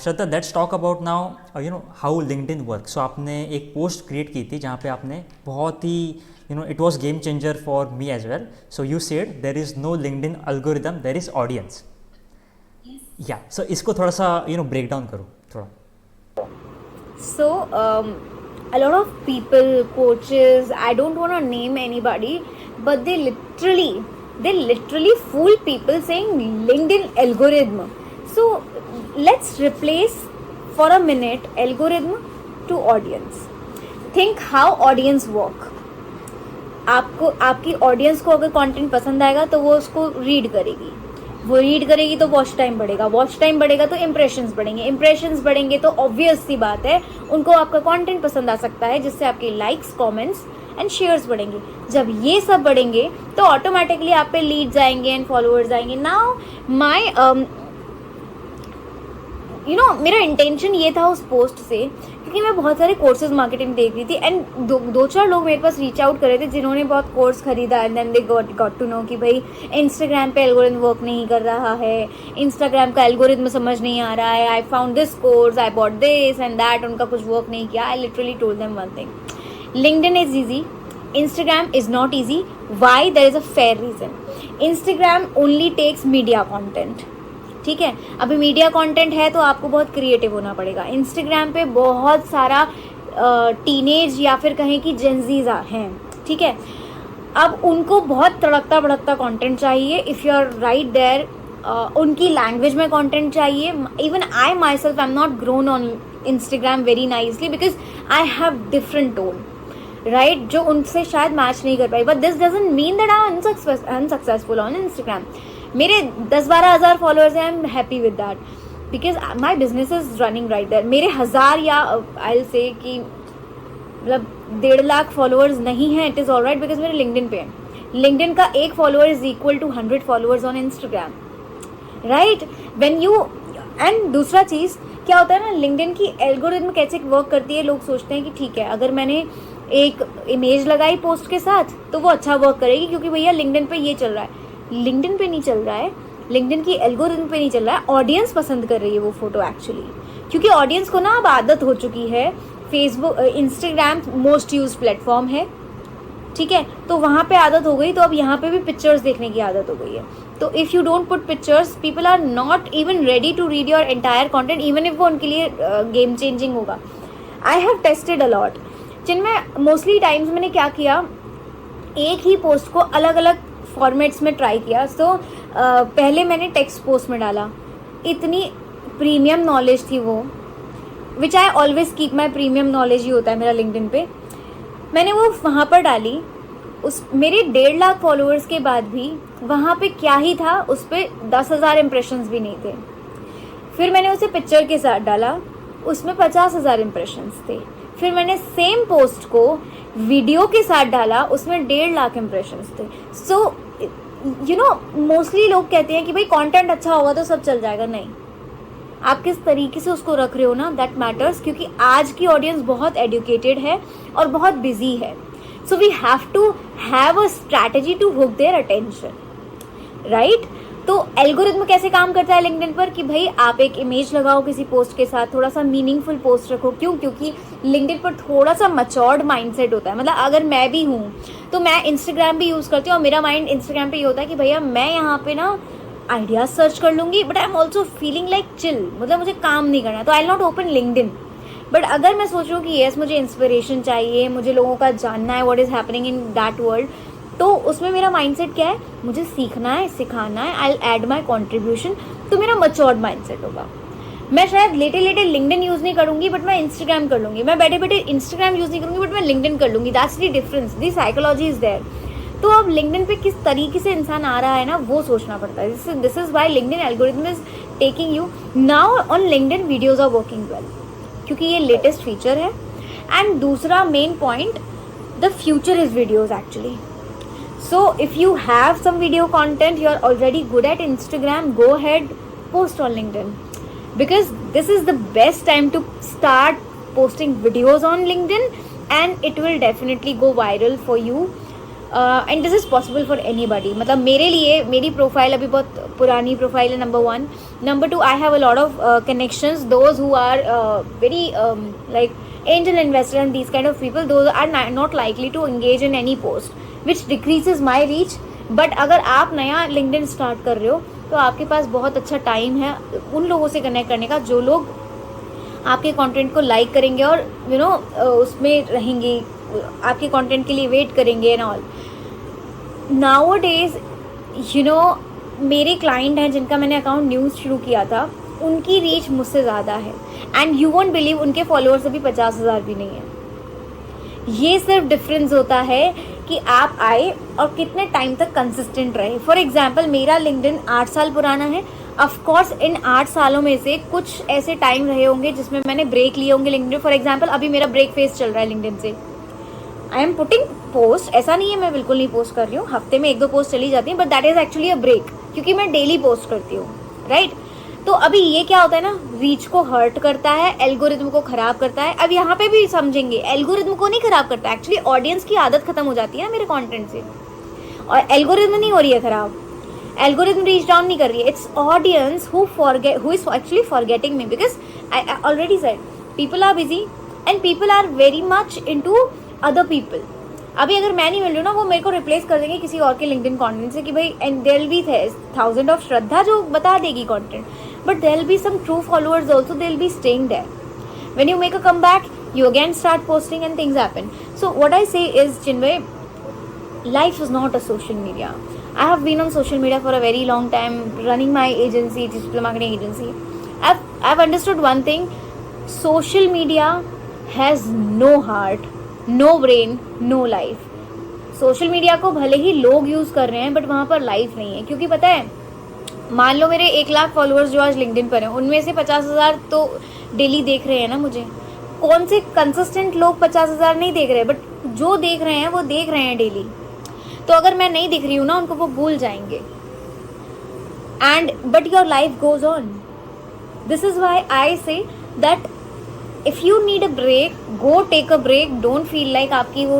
Shraddha, let's talk about now how LinkedIn work. सो आपने एक पोस्ट क्रिएट की थी जहाँ पे आपने बहुत ही it was game changer for me as well. So you said there is no LinkedIn algorithm, there is audience. Yeah so इसको थोड़ा सा ब्रेक डाउन करो थोड़ा। So, a lot of people, coaches, I don't want to name anybody, but they literally fool people saying LinkedIn algorithm. So, let's replace for a minute algorithm to audience. Think how audience work. आपको आपकी audience को अगर content पसंद आएगा तो वो उसको read करेगी, वो रीड करेगी तो वॉच टाइम बढ़ेगा, वॉच टाइम बढ़ेगा तो इम्प्रेशंस बढ़ेंगे, इम्प्रेशंस बढ़ेंगे तो ऑब्वियस सी बात है उनको आपका कंटेंट पसंद आ सकता है, जिससे आपके लाइक्स, कमेंट्स एंड शेयर्स बढ़ेंगे। जब ये सब बढ़ेंगे तो ऑटोमेटिकली आप पे लीड्स आएंगे एंड फॉलोअर्स आएंगे। नाउ माय मेरा इंटेंशन ये था उस पोस्ट से, क्योंकि मैं बहुत सारे कोर्सेज मार्केटिंग देख रही थी, एंड दो चार लोग मेरे पास रीच आउट कर रहे थे जिन्होंने बहुत कोर्स खरीदा, and then they got to know कि भाई इंस्टाग्राम पे एल्गोरिथम वर्क नहीं कर रहा है, इंस्टाग्राम का एल्गोरिथम समझ नहीं आ रहा है, I found this course, I bought this and that, उनका कुछ वर्क नहीं किया। I literally told them one thing, LinkedIn is easy, Instagram is not easy. Why? There is a fair reason. Instagram only takes media content. ठीक है, अभी media content है तो आपको बहुत क्रिएटिव होना पड़ेगा। इंस्टाग्राम पे बहुत सारा टीनेज या फिर कहें कि जेंजीज हैं, ठीक है, अब उनको बहुत तड़कता भड़कता कंटेंट चाहिए। If you are right there, उनकी लैंग्वेज में कंटेंट चाहिए। Even I myself I am not grown on Instagram very nicely because I have different tone, right, जो उनसे शायद मैच नहीं कर पाई। But this doesn't mean that I am unsuccessful on Instagram. मेरे 10-12 हज़ार फॉलोअर्स हैं, I am happy with that because my business is running right there. मेरे 1000 या आई विल से कि मतलब 1.5 लाख फॉलोअर्स नहीं हैं, it is all right because मेरे लिंक्डइन पे हैं। लिंक्डइन का एक follower is equal to 100 followers on Instagram, right. When you and दूसरा चीज़ क्या होता है ना, लिंक्डइन की एल्गोरिथम कैसे वर्क करती है, लोग सोचते हैं कि ठीक है अगर मैंने एक इमेज लगाई पोस्ट के साथ तो वो अच्छा वर्क करेगी क्योंकि भैया लिंक्डइन पे ये चल रहा है। लिंक्डइन पे नहीं चल रहा है, लिंक्डइन की एल्गोरिथम पे नहीं चल रहा है, ऑडियंस पसंद कर रही है वो फोटो एक्चुअली, क्योंकि ऑडियंस को ना अब आदत हो चुकी है। Facebook, Instagram most use platform है, ठीक है, तो वहाँ पे आदत हो गई, तो अब यहाँ पे भी पिक्चर्स देखने की आदत हो गई है। तो if you don't put pictures, people are not even ready to read your entire content, even if वो उनके लिए गेम चेंजिंग होगा। आई हैव टेस्टेड अलॉट, जिनमें मोस्टली टाइम्स मैंने क्या किया, एक ही पोस्ट को अलग अलग फॉर्मेट्स में ट्राई किया। सो पहले मैंने टेक्स्ट पोस्ट में डाला, इतनी प्रीमियम नॉलेज थी वो, which I always keep my premium knowledge ही होता है मेरा लिंक्डइन पे। मैंने वो वहाँ पर डाली, उस मेरे 1.5 लाख फॉलोअर्स के बाद भी वहाँ पे क्या ही था, उस पर 10,000 इम्प्रेशंस भी नहीं थे। फिर मैंने उसे पिक्चर के साथ डाला, उसमें 50,000 इम्प्रेशंस थे। फिर मैंने सेम पोस्ट को वीडियो के साथ डाला, उसमें 1.5 लाख इम्प्रेशंस थे। सो मोस्टली लोग कहते हैं कि भाई कंटेंट अच्छा होगा तो सब चल जाएगा। नहीं, आप किस तरीके से उसको रख रहे हो ना, दैट मैटर्स, क्योंकि आज की ऑडियंस बहुत एडुकेटेड है और बहुत बिजी है। So we have to have a strategy to hook their attention, right. तो एल्गोरिथम कैसे काम करता है लिंक्डइन पर कि भाई आप एक इमेज लगाओ किसी पोस्ट के साथ, थोड़ा सा मीनिंगफुल पोस्ट रखो। क्यों? क्योंकि लिंक्डइन पर थोड़ा सा मैच्योर्ड माइंडसेट होता है। मतलब अगर मैं भी हूँ तो मैं इंस्टाग्राम भी यूज़ करती हूँ और मेरा माइंड इंस्टाग्राम पे ये होता है कि भैया मैं यहाँ पे ना आइडियाज सर्च कर लूँगी, but I am also feeling like chill, मतलब मुझे काम नहीं करना, तो I will not open LinkedIn. But अगर मैं सोच रही हूँ कि यस मुझे इंस्पिरेशन चाहिए, मुझे लोगों का जानना है what is happening in that world, तो उसमें मेरा माइंडसेट क्या है, मुझे सीखना है, सिखाना है, I will add my contribution, तो मेरा मैच्योर्ड माइंडसेट होगा। मैं शायद लेटे लेटे लिंक्डइन यूज नहीं करूंगी बट मैं इंस्टाग्राम कर लूंगी, मैं बैठे बैठे इंस्टाग्राम यूज नहीं करूंगी बट मैं लिंक्डइन कर लूंगी. That's the difference, the psychology is there. तो अब लिंक्डइन पे किस तरीके से इंसान आ रहा है ना, वो सोचना पड़ता है. This is why LinkedIn algorithm is taking you. Now on LinkedIn videos are working well, क्योंकि ये लेटेस्ट फीचर है. एंड दूसरा main point, the future is videos actually. So if you have some video content, you are already good at Instagram, go ahead, post on LinkedIn, because this is the best time to start posting videos on LinkedIn, and it will definitely go viral for you. And this is possible for anybody. मतलब मेरे लिए मेरी profile अभी बहुत पुरानी profile है, number 1. Number 2, I have a lot of connections, those who are very like angel investor and these kind of people, those are not likely to engage in any post, which decreases my reach. But अगर आप नया LinkedIn start कर रहे हो तो आपके पास बहुत अच्छा टाइम है उन लोगों से कनेक्ट करने का जो लोग आपके कंटेंट को लाइक करेंगे और उसमें रहेंगे, आपके कंटेंट के लिए वेट करेंगे एंड ऑल. नाउअडेज मेरे क्लाइंट हैं जिनका मैंने अकाउंट न्यूज़ शुरू किया था, उनकी रीच मुझसे ज़्यादा है. एंड यू वोंट बिलीव, उनके फॉलोअर्स अभी 50,000 भी नहीं है. ये सिर्फ डिफरेंस होता है कि आप आए और कितने टाइम तक कंसिस्टेंट रहे. फॉर एग्जाम्पल, मेरा लिंक्डइन 8 साल पुराना है. ऑफकोर्स इन 8 सालों में से कुछ ऐसे टाइम रहे होंगे जिसमें मैंने ब्रेक लिए होंगे लिंक्डइन. फॉर एग्जाम्पल, अभी मेरा ब्रेक फेज चल रहा है लिंक्डइन से. आई एम पुटिंग पोस्ट, ऐसा नहीं है मैं बिल्कुल नहीं पोस्ट कर रही हूँ, हफ्ते में 1-2 पोस्ट चली जाती है, but that is actually a break, क्योंकि मैं डेली पोस्ट करती हूँ, राइट. तो अभी ये क्या होता है ना, रीच को हर्ट करता है, एल्गोरिथम को खराब करता है. अब यहाँ पे भी समझेंगे, एल्गोरिथम को नहीं खराब करता, एक्चुअली ऑडियंस की आदत खत्म हो जाती है ना मेरे कंटेंट से, और एल्गोरिथम नहीं हो रही है खराब, एल्गोरिथम रीच डाउन नहीं कर रही है. It's audience who is actually forgetting me, because I already said people are busy and people are very much into other people. अभी अगर मैं नहीं मिल रही हूँ ना, वो मेरे को रिप्लेस कर देंगे किसी और के लिंक्डइन कंटेंट से कि भाई, and there will be 1000 of Shraddha जो बता देगी content, but there will be some true followers also, they will be staying there. When you make a comeback, you again start posting and things happen. So what I say is, Chinmay, life is not a social media. I have been on social media for a very long time, running my agency, digital marketing agency. I've understood one thing: social media has no heart, no brain, no life. Social media को भले ही लोग use कर रहे हैं, but वहाँ पर life नहीं है. क्योंकि पता है, मान लो मेरे 1 लाख फॉलोअर्स जो आज लिंक्डइन पर हैं, उनमें से 50,000 तो डेली देख रहे हैं ना मुझे. कौन से कंसिस्टेंट लोग 50,000 नहीं देख रहे, बट जो देख रहे हैं वो देख रहे हैं डेली. तो अगर मैं नहीं दिख रही हूँ ना, उनको वो भूल जाएंगे. And but your life goes on. This is why I say that if you need a break, go take a break. Don't feel like आपकी वो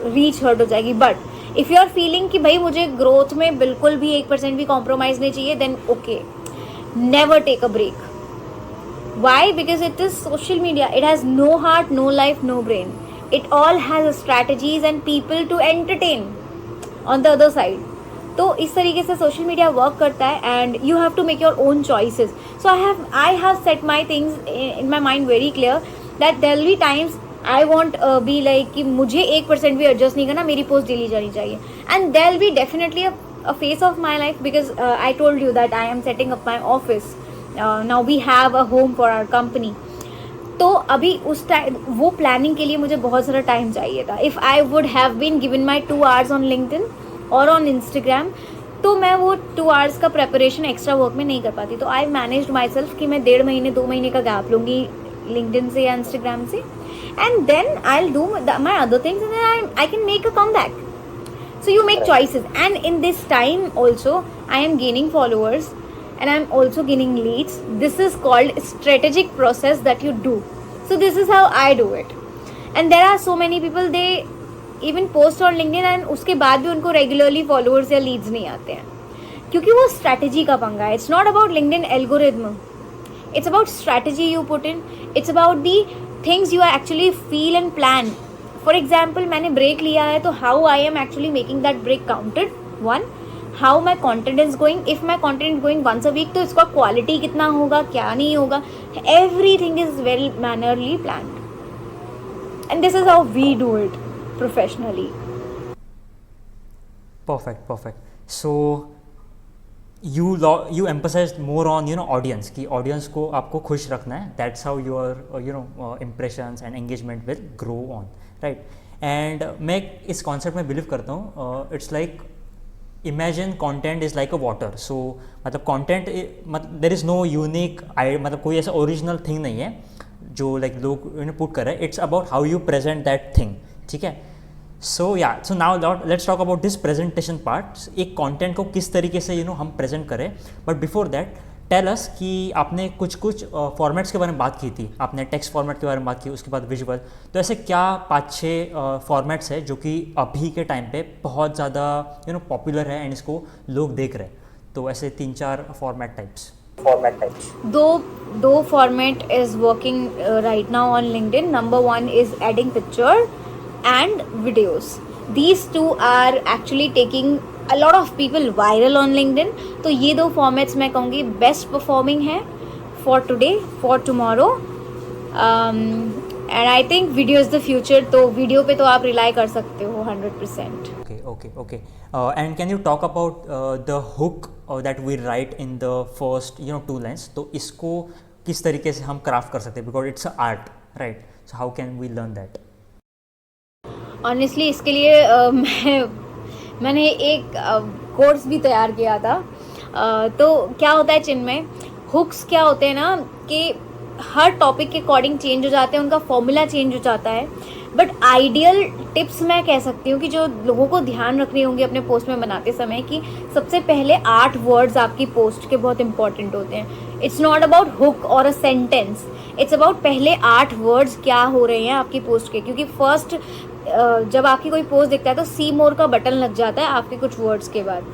रीच हर्ट हो जाएगी. But if you are feeling कि भाई मुझे growth में बिल्कुल भी 1% भी कॉम्प्रोमाइज नहीं चाहिए, then okay, never take a break. Why? Because it is social media. It has no heart, no life, no brain. It all has strategies and people to entertain on the other side. तो इस तरीके से social media work करता है, and you have to make your own choices. So I have set my things in my mind very clear that there will be times I want be like कि मुझे 1% भी adjust नहीं करना, मेरी post daily जानी चाहिए. And there will be definitely a phase of my life, because I told you that I am setting up my office. Now we have a home for our company. तो अभी उस time वो planning के लिए मुझे बहुत सारा time चाहिए था. If I would have been given my 2 hours on LinkedIn और ऑन इंस्टाग्राम, तो मैं वो 2 hours का प्रेपरेशन एक्स्ट्रा वर्क में नहीं कर पाती. तो आई मैनेज्ड माई सेल्फ कि मैं 1.5 महीने 2 महीने का गैप लूँगी लिंक्डइन से या इंस्टाग्राम से, and then I'll do my other things, and then I can make a comeback. So you make choices, and in this time also I am gaining followers and I'm also gaining leads. This is called strategic process that you do. So this is how I do it. And there are so many people, they even post on LinkedIn and उसके बाद भी उनको regularly followers या leads नहीं आते हैं, क्योंकि वो strategy का पंगा है. It's not about LinkedIn algorithm. It's about strategy you put in. It's about the things you actually feel and plan. For example, मैंने break लिया है, तो how I am actually making that break counted. 1, how my content is going. If my content is going once a week, तो इसका quality कितना होगा, क्या नहीं होगा. Everything is well mannerly planned. And this is how we do it professionally. Perfect. So you emphasize more on audience कि audience को आपको खुश रखना है. That's how your impressions and engagement will grow on, right? And मैं इस concept में believe करता हूँ. It's like imagine content is like a water. So मतलब content there is no unique मतलब कोई ऐसा original thing नहीं है जो like लोग put कर रहे हैं. It's about how you present that thing. ठीक है. So yeah, so now let's talk about this presentation part. एक content को किस तरीके से हम present करें. But before that, tell us कि आपने कुछ formats के बारे में बात की थी. आपने text format के बारे में बात की, उसके बाद visual. तो ऐसे क्या 5-6 formats है जो कि अभी के टाइम पे बहुत ज़्यादा popular है and इसको लोग देख रहे हैं. तो ऐसे 3-4 format types. दो format is working right now on LinkedIn. Number one is adding picture and videos. These two are actually taking a lot of people viral on LinkedIn. तो ये दो formats मैं कहूँगी best performing है for today, for tomorrow. And I think video is the future. तो video पे तो आप rely कर सकते हो 100%. Okay. And can you talk about the hook that we write in the first 2 lines? तो इसको किस तरीके से हम craft कर सकते हैं? Because it's an art, right? So how can we learn that? Honestly इसके लिए मैंने एक कोर्स भी तैयार किया था. तो क्या होता है चिन्मय, हुक्स क्या होते हैं ना कि हर टॉपिक के अकॉर्डिंग चेंज हो जाते हैं, उनका फॉर्मूला चेंज हो जाता है. बट आइडियल टिप्स मैं कह सकती हूँ कि जो लोगों को ध्यान रखने होंगे अपने पोस्ट में बनाते समय कि सबसे पहले 8 वर्ड्स आपकी पोस्ट के बहुत इंपॉर्टेंट होते हैं. इट्स नॉट अबाउट हुक और अ सेंटेंस, इट्स अबाउट पहले 8 वर्ड्स क्या हो रहे हैं आपकी पोस्ट के. क्योंकि फर्स्ट जब आपकी कोई पोस्ट दिखता है तो सी मोर का बटन लग जाता है आपके कुछ वर्ड्स के बाद.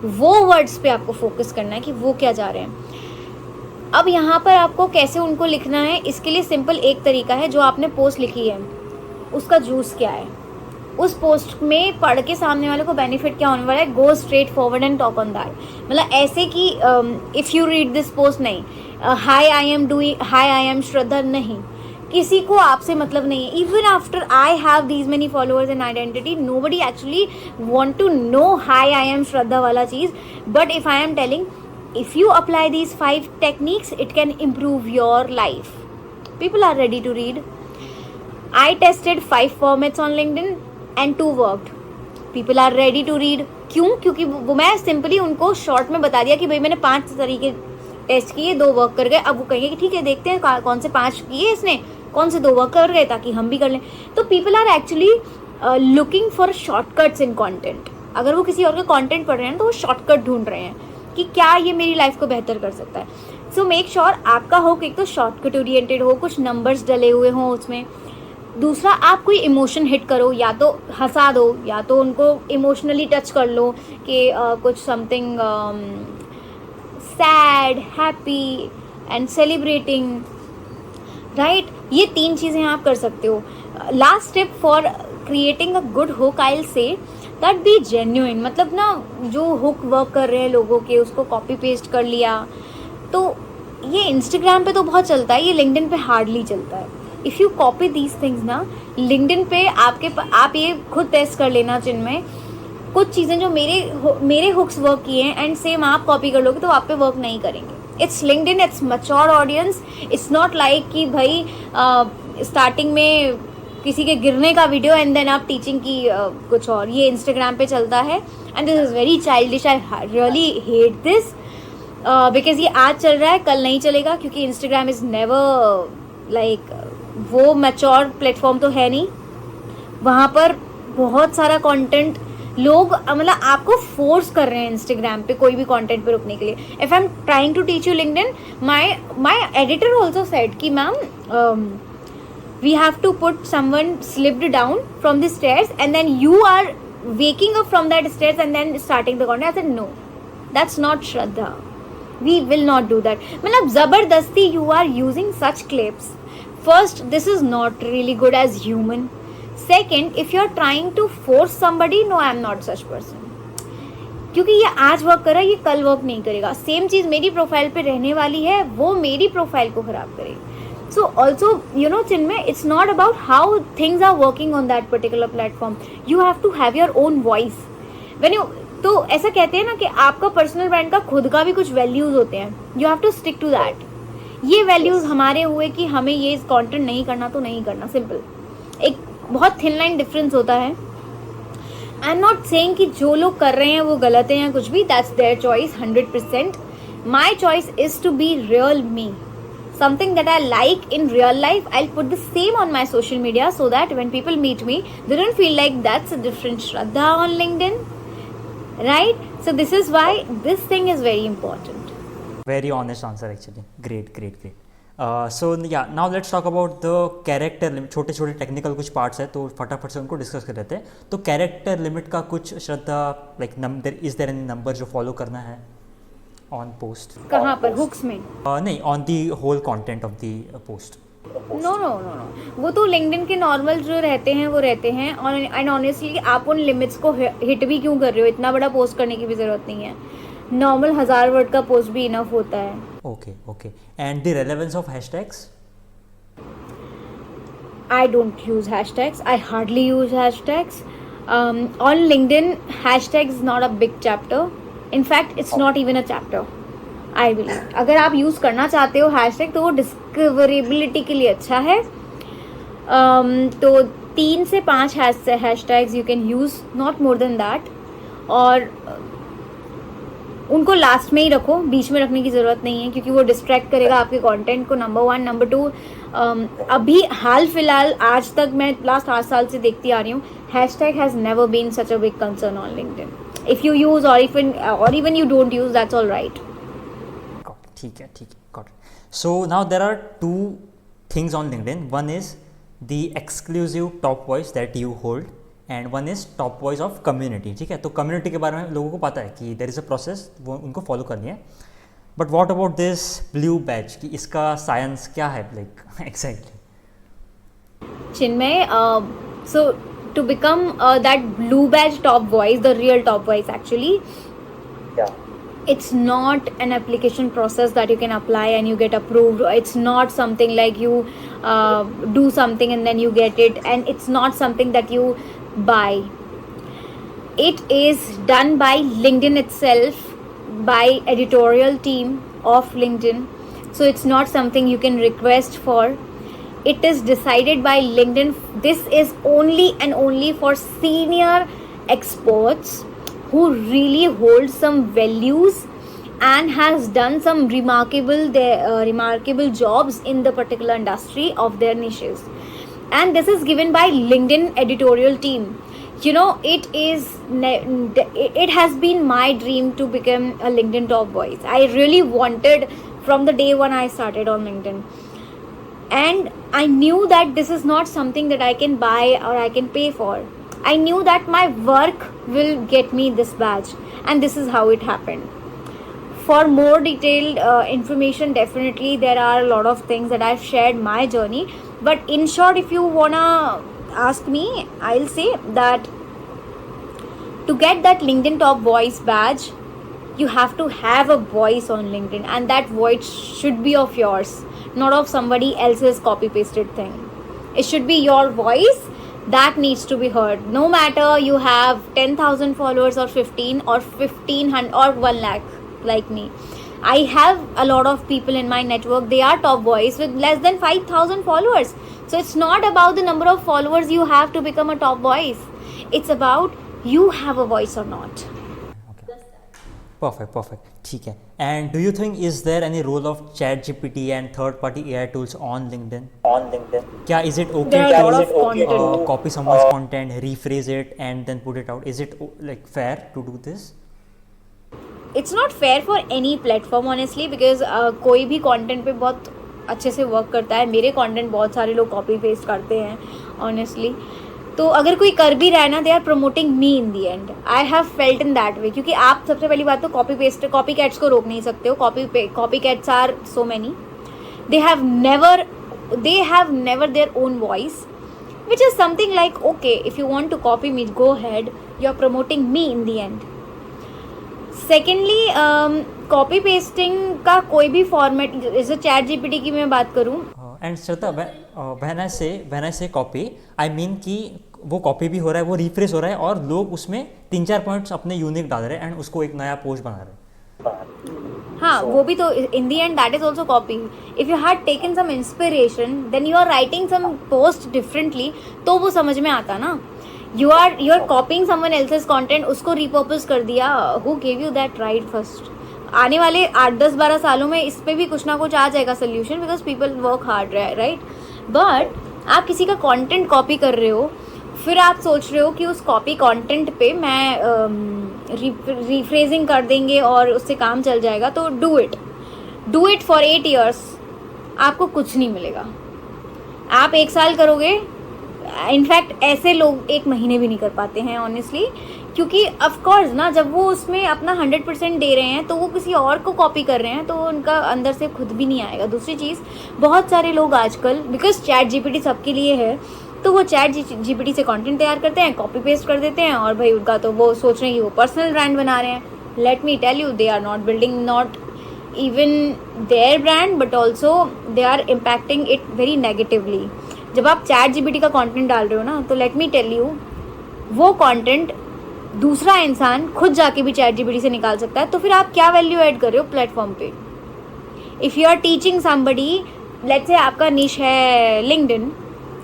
वो वर्ड्स पे आपको फोकस करना है कि वो क्या जा रहे हैं. अब यहाँ पर आपको कैसे उनको लिखना है, इसके लिए सिंपल एक तरीका है. जो आपने पोस्ट लिखी है उसका जूस क्या है, उस पोस्ट में पढ़ के सामने वाले को बेनिफिट क्या होने वाला है. Go straight forward and talk on that. मतलब ऐसे कि if you read this post नहीं, हाई आई एम श्रद्धा नहीं, किसी को आपसे मतलब नहीं है. Even after I have these many followers in identity, nobody actually want to know hi I am Shraddha वाला चीज़. But if I am telling, if you apply these 5 techniques it can improve your life. People are ready to read. I tested 5 formats on LinkedIn and 2 worked. People are ready to read. क्यों? क्योंकि वो मैं simply उनको short में बता दिया कि भाई मैंने 5 तरीके टेस्ट किए, 2 वर्क कर गए. अब वो कहेंगे कि ठीक है देखते हैं कौन से 5 किए इसने, कौन से 2 वर्क कर गए, ताकि हम भी कर लें. तो people are actually looking for shortcuts in content. अगर वो किसी और का कॉन्टेंट पढ़ रहे हैं तो वो शॉर्टकट ढूंढ रहे हैं कि क्या ये मेरी लाइफ को बेहतर कर सकता है. सो मेक श्योर आपका हुक एक तो शॉर्टकट ओरिएंटेड हो, कुछ नंबर्स डले हुए हों उसमें. दूसरा, आप कोई इमोशन हिट करो, या तो हंसा दो या तो उनको इमोशनली टच कर लो कि कुछ something sad, happy and celebrating, right. ये 3 चीज़ें आप कर सकते हो. Last tip for creating a good hook I will say that B genuine. मतलब ना जो हुक वर्क कर रहे हैं लोगों के, उसको कॉपी पेस्ट कर लिया. तो ये इंस्टाग्राम पे तो बहुत चलता है, ये लिंक्डइन पे हार्डली चलता है. If you copy these things ना लिंक्डइन पे आप ये खुद टेस्ट कर लेना जिनमें कुछ चीज़ें जो मेरे हुक्स वर्क किए हैं एंड सेम आप कॉपी कर लोगे तो आप पे वर्क नहीं करेंगे. It's LinkedIn, it's mature audience. It's not like कि भाई स्टार्टिंग में किसी के गिरने का वीडियो एंड देन आप टीचिंग की कुछ और. ये इंस्टाग्राम पे चलता है and this is very childish. I really hate this because ये आज चल रहा है, कल नहीं चलेगा. क्योंकि इंस्टाग्राम इज़ नेवर लाइक वो मैच्योर प्लेटफॉर्म तो है नहीं. वहाँ पर बहुत सारा कंटेंट लोग मतलब आपको फोर्स कर रहे हैं इंस्टाग्राम पे कोई भी कंटेंट पे रुकने के लिए. If I am trying to teach you LinkedIn, my editor also said कि ma'am we have to put someone slipped down from the stairs and then you are waking up from that stairs and then starting the content. I said no, that's not Shraddha. We will not do that. मतलब जबरदस्ती you are using such clips. First, this is not really good as human. Second, if you are trying to force somebody, no, I am not such person. क्योंकि ये आज work कर रहा है, ये कल वर्क नहीं करेगा. सेम चीज़ मेरी प्रोफाइल पे रहने वाली है, वो मेरी प्रोफाइल को खराब करेगी. So also, you know, Chinmay, it's not about how things are working on that particular platform. You have to have your own voice. When you तो ऐसा कहते हैं ना कि आपका पर्सनल ब्रांड का खुद का भी कुछ वैल्यूज होते हैं, you have to stick to that. ये वैल्यूज हमारे हुए कि हमें ये कंटेंट नहीं करना तो नहीं करना, सिंपल। एक बहुत थिन लाइन डिफरेंस होता है। आई एम नॉट सेइंग कि जो लोग कर रहे हैं वो गलत है या कुछ भी, that's their choice 100%। My choice is to be real me, something that I like in real life. I'll put the same on my social media so that when people meet me, they don't feel like that's a different Shraddha on LinkedIn, right? So this is why this thing is very important. Very honest answer actually. Great. So yeah, now let's talk about the character limit. छोटे छोटे technical कुछ parts है तो फटाफट से उनको discuss कर लेते हैं। तो कैरेक्टर लिमिट का कुछ Shraddha, like is there any number जो फॉलो करना है ऑन पोस्ट? कहाँ पर? हुक्स में? नहीं, on the whole content of the post. No, वो तो लिंक्डइन के नॉर्मल जो रहते हैं वो रहते हैं। और एंड ऑनेस्टली आप उन लिमिट्स को हिट भी क्यों कर रहे हो? इतना बड़ा पोस्ट करने की भी जरूरत नहीं है, नॉर्मल 1000 वर्ड का पोस्ट भी इनफ होता है। Okay. And the relevance of hashtags? I don't use hashtags. I hardly use hashtags. On LinkedIn, hashtag is not a big chapter. In fact, it's not even a chapter, I believe. अगर आप use करना चाहते हो hashtag तो वो discoverability के लिए अच्छा है। तो 3 से 5 hashtags you can use, not more than that. और उनको लास्ट में ही रखो, बीच में रखने की ज़रूरत नहीं है क्योंकि वो डिस्ट्रैक्ट करेगा आपके कंटेंट को, नंबर 1। नंबर 2, अभी हाल फिलहाल आज तक मैं लास्ट 8 साल से देखती आ रही हूँ, hashtag has never been such a big concern on LinkedIn. If you use or even you don't use, that's all right. Got it. ठीक है, got it. So now there are 2 things on LinkedIn. One is the exclusive top voice that you hold, and one is top voice of community. ठीक है, तो community के बारे में लोगों को पता है कि there is a process, वो उनको follow करनी है। But what about this blue badge? कि इसका science क्या है, like exactly? Chinmay, so to become that blue badge top voice, the real top voice actually, Yeah. it's not an application process that you can apply and you get approved. It's not something like you do something and then you get it, and it's not something that you buy. It is done by LinkedIn itself, by editorial team of LinkedIn. So it's not something you can request for. It is decided by LinkedIn. This is only and only for senior experts who really hold some values and has done some remarkable jobs in the particular industry of their niches. And this is given by LinkedIn editorial team. You know, it has been my dream to become a LinkedIn top voice. I really wanted from the day when I started on LinkedIn. And I knew that this is not something that I can buy or I can pay for. I knew that my work will get me this badge, and this is how it happened. For more detailed information, definitely there are a lot of things that I've shared my journey. But in short, if you wanna ask me, I'll say that to get that LinkedIn top voice badge, you have to have a voice on LinkedIn, and that voice should be of yours, not of somebody else's copy pasted thing. It should be your voice that needs to be heard, no matter you have 10,000 followers or 15 or 1500 or 1 lakh like me. I have a lot of people in my network, they are top voice with less than 5,000 followers. So it's not about the number of followers you have to become a top voice. It's about you have a voice or not. Perfect. ठीक है. And do you think is there any role of ChatGPT and third-party AI tools on LinkedIn? क्या is it okay There are a lot to of content. copy someone's content, rephrase it, and then put it out? Is it like fair to do this? It's not fair for any platform honestly, because कोई भी content पे बहुत अच्छे से work करता है. मेरे content बहुत सारे लोग कॉपी पेस्ट करते हैं honestly. तो अगर कोई कर भी रहा है ना, they are promoting me in the end. I have felt in that way, क्योंकि आप सबसे पहली बात तो कॉपी कैट्स को रोक नहीं सकते हो. Copy cats are so many. They have never their own voice, which is something like, okay, if you want to copy me, go ahead, you are promoting me in the end. Secondly, copy pasting का कोई भी format, जैसे chat GPT की मैं बात करूँ, And Shraddha, when I say copy, I mean कि वो कॉपी भी हो रहा है, वो रिफ्रेश हो रहा है और लोग उसमें 3-4 पॉइंट्स अपने यूनिक डाल रहे हैं एंड उसको एक नया पोस्ट बना रहे हैं. हाँ, वो भी तो in the end that is also copying. If you had taken some inspiration then you are writing some post differently, तो वो समझ में आता ना. You are copying someone else's content, उसको रिपर्पस कर दिया. Who gave you that right first? आने वाले 8-10-12 सालों में इस पे भी कुछ ना कुछ आ जाएगा solution, because people work hard, right. But आप किसी का कंटेंट कॉपी कर रहे हो, फिर आप सोच रहे हो कि उस कॉपी कंटेंट पे मैं रिफ्रेजिंग कर देंगे और उससे काम चल जाएगा. तो डू इट फॉर 8 years, आपको कुछ नहीं मिलेगा. आप 1 साल करोगे, इनफैक्ट ऐसे लोग 1 महीने भी नहीं कर पाते हैं ऑनेस्टली, क्योंकि ऑफ कोर्स ना, जब वो उसमें अपना 100% दे रहे हैं तो वो किसी और को कॉपी कर रहे हैं, तो उनका अंदर से खुद भी नहीं आएगा. दूसरी चीज़, बहुत सारे लोग आजकल, बिकॉज चैट जीपीटी सबके लिए है, तो वो चैट जीपीटी से कंटेंट तैयार करते हैं, कॉपी पेस्ट कर देते हैं, और भाई उनका तो वो सोच रहे हैं कि वो पर्सनल ब्रांड बना रहे हैं. Let me tell you, they are not building not even their brand, but also they are impacting it very negatively. जब आप चैट जीपीटी का कंटेंट डाल रहे हो ना, तो लेट मी टेल यू, वो कंटेंट दूसरा इंसान खुद जाके भी चैट जीपीटी से निकाल सकता है. तो फिर आप क्या वैल्यू ऐड कर रहे हो प्लेटफॉर्म पे? If you are teaching somebody, let's say आपका निश है लिंक्डइन,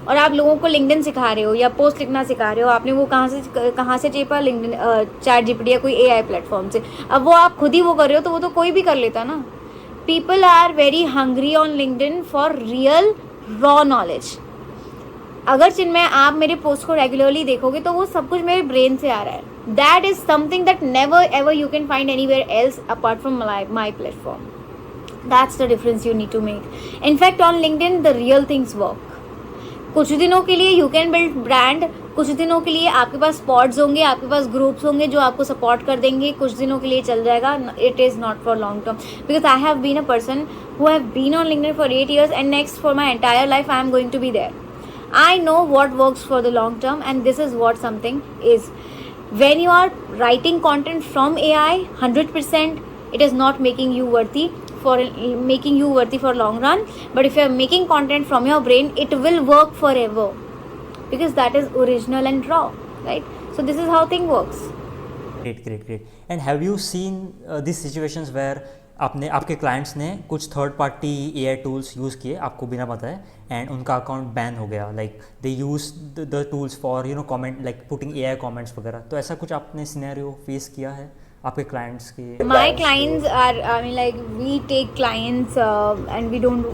और आप लोगों को लिंक्डइन सिखा रहे हो या पोस्ट लिखना सिखा रहे हो, आपने वो कहाँ से चेपा? लिंक्डइन, चैट जीपीटी या कोई एआई प्लेटफॉर्म से. अब वो आप खुद ही वो कर रहे हो, तो वो तो कोई भी कर लेता ना. People are very hungry on LinkedIn for real raw knowledge. अगर चिन्मय आप मेरे पोस्ट को रेगुलरली देखोगे तो वो सब कुछ मेरे ब्रेन से आ रहा है. That is something that never ever you can find anywhere else apart from my platform. That's the difference you need to make. In fact on LinkedIn the real things work. कुछ दिनों के लिए यू कैन बिल्ड ब्रांड, कुछ दिनों के लिए आपके पास spots होंगे, आपके पास ग्रुप्स होंगे जो आपको सपोर्ट कर देंगे, कुछ दिनों के लिए चल जाएगा. It is not for long term, because I have been a person who have been on LinkedIn for 8 years and next for my entire life I am going to be there. I know what works for the long term, and this is what something is. When you are writing content from AI, 100%, it is not making you worthy for long run. But if you are making content from your brain, it will work forever, because that is original and raw, right? So this is how thing works. Great. And have you seen these situations where आपके clients ने कुछ third party AI tools use किए आपको बिना बताए and उनका account ban हो गया, like they use the tools for comment, like putting AI comments वगैरह. तो ऐसा कुछ आपने सिनेरियो फेस किया है आपके क्लाइंट्स के? My clients are, I mean, like, we take clients and we don't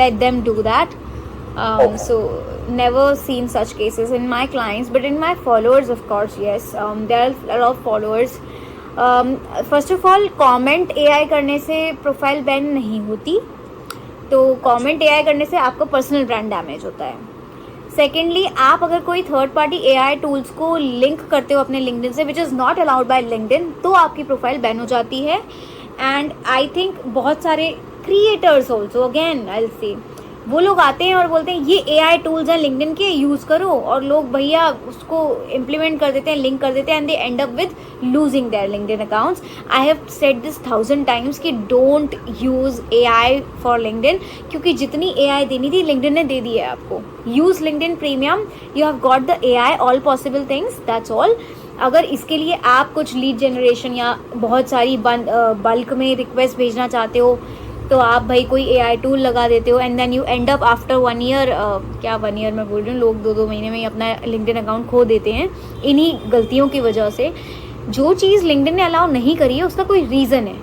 let them do that. So never seen such cases in my clients, but in my followers, of course, yes. There are a lot of followers. First of all, comment AI करने से profile ban नहीं होती. तो comment AI करने से आपका personal brand damage होता है. सेकेंडली, आप अगर कोई थर्ड पार्टी एआई टूल्स को लिंक करते हो अपने लिंक्डइन से, which is not allowed by LinkedIn, तो आपकी प्रोफाइल बैन हो जाती है. एंड आई थिंक बहुत सारे creators also, again I will say, वो लोग आते हैं और बोलते हैं ये एआई टूल्स हैं लिंक्डइन के, यूज़ करो, और लोग भैया उसको इम्प्लीमेंट कर देते हैं, लिंक कर देते हैं, and they and up with losing their LinkedIn accounts. I have said this 1000 times कि don't use AI for LinkedIn, क्योंकि जितनी एआई देनी थी लिंक्डइन ने दे दी है आपको. Use LinkedIn premium, you have got the AI, all possible things, that's all. अगर इसके लिए आप कुछ लीड जनरेशन या बहुत सारी बल्क में रिक्वेस्ट भेजना चाहते हो, तो आप भाई कोई एआई टूल लगा देते हो, and then you end up after 1 year, क्या 1 year मैं बोल रही हूँ, लोग 2-2 महीने में ही अपना लिंक्डइन अकाउंट खो देते हैं इन्हीं गलतियों की वजह से. जो चीज़ लिंक्डइन ने अलाउ नहीं करी है उसका कोई रीज़न है,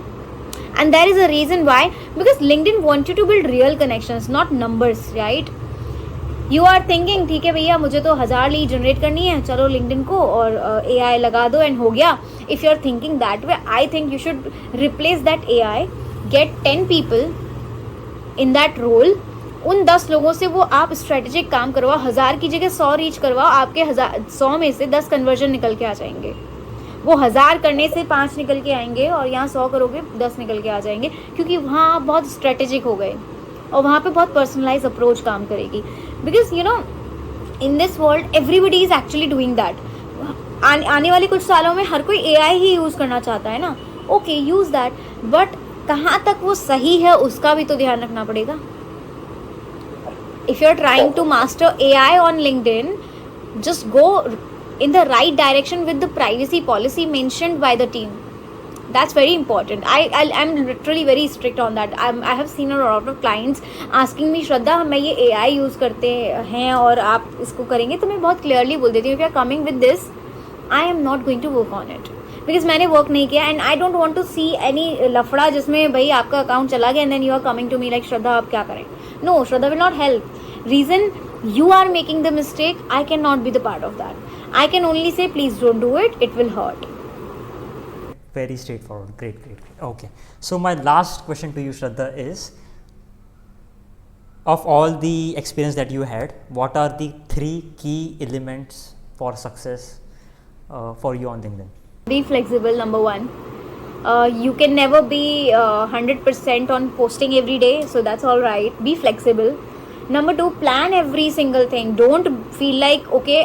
and there is a reason why, because LinkedIn want you to build real connections, not numbers, right. You are thinking ठीक है भैया मुझे तो 1000 लीड जनरेट करनी है, चलो लिंक्डइन को और एआई लगा दो एंड हो गया. If you are thinking that way, I think you should replace that AI, get 10 people in that role. उन 10 लोगों से वो आप स्ट्रेटेजिक काम करवाओ, 1000 की जगह 100 रीच करवाओ, आपके 100 में से 10 कन्वर्जन निकल के आ जाएंगे. वो 1000 करने से 5 निकल के आएंगे, और यहाँ 100 करोगे 10 निकल के आ जाएंगे, क्योंकि वहाँ आप बहुत स्ट्रेटेजिक हो गए और वहाँ पे बहुत पर्सनलाइज अप्रोच काम करेगी. Because you know, in this world everybody is actually doing that. आने वाले कुछ सालों में हर कोई एआई ही यूज़ करना चाहता है ना. ओके, यूज़ दैट, बट कहाँ तक वो सही है उसका भी तो ध्यान रखना पड़ेगा. If you are trying to master AI on LinkedIn, just go in the right direction with the privacy policy mentioned by the team. That's very important. I'm literally very strict on that. I have seen a lot of clients asking me, श्रद्धा मैं ये AI use करते हैं और आप इसको करेंगे, तो मैं बहुत क्लियरली बोल देती हूँ, if you are coming with this, I am not going to work on it. Because मैंने वर्क नहीं किया and I don't want to see any लफड़ा जिसमें भाई आपका अकाउंट चला गया and then you are coming to me like Shraddha आप क्या करें. No, Shraddha will not help. Reason you are making the mistake, I cannot be the part of that. I can only say please don't do it, it will hurt. Very straightforward. Great, great, great. Okay, so my last question to you, Shraddha, is of all the experience that you had, what are the 3 key elements for success for you on LinkedIn? Be flexible, number 1. You can never be 100% on posting every day, so that's all right. Be flexible. Number 2, plan every single thing. Don't feel like, okay,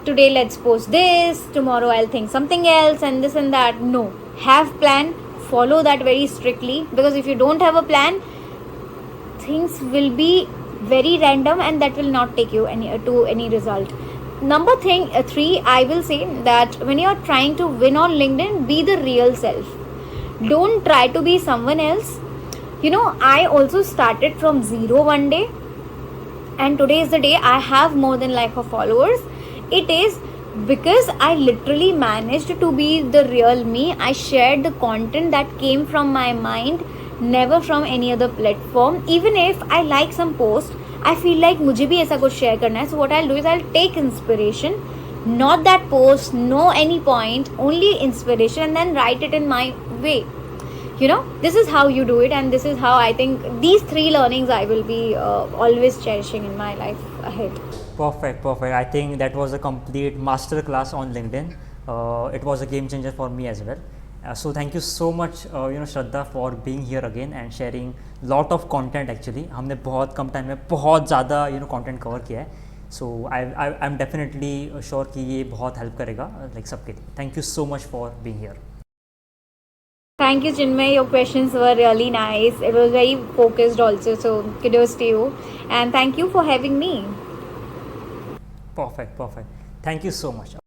today let's post this, tomorrow I'll think something else and this and that. No, have plan, follow that very strictly, because if you don't have a plan, things will be very random and that will not take you to any result. Number 3, I will say that when you are trying to win on LinkedIn, be the real self. Don't try to be someone else. You know, I also started from zero one day, and today is the day I have more than like of followers. It is because I literally managed to be the real me. I shared the content that came from my mind, never from any other platform. Even if I like some post, I feel like मुझे भी ऐसा कुछ share करना है. So what I'll do is I'll take inspiration, not that post, no any point, only inspiration, and then write it in my way. You know, this is how you do it, and this is how I think these 3 learnings I will be always cherishing in my life ahead. Perfect, perfect. I think that was a complete master class on LinkedIn. It was a game changer for me as well. So thank you so much, Shraddha, for being here again and sharing lot of content. Actually, हमने बहुत कम time में बहुत ज़्यादा content cover किया है. So I'm definitely sure कि ये बहुत help करेगा like सबके लिए. Thank you so much for being here. Thank you, Chinmay. Your questions were really nice. It was very focused also. So kudos to you. And thank you for having me. Perfect, perfect. Thank you so much.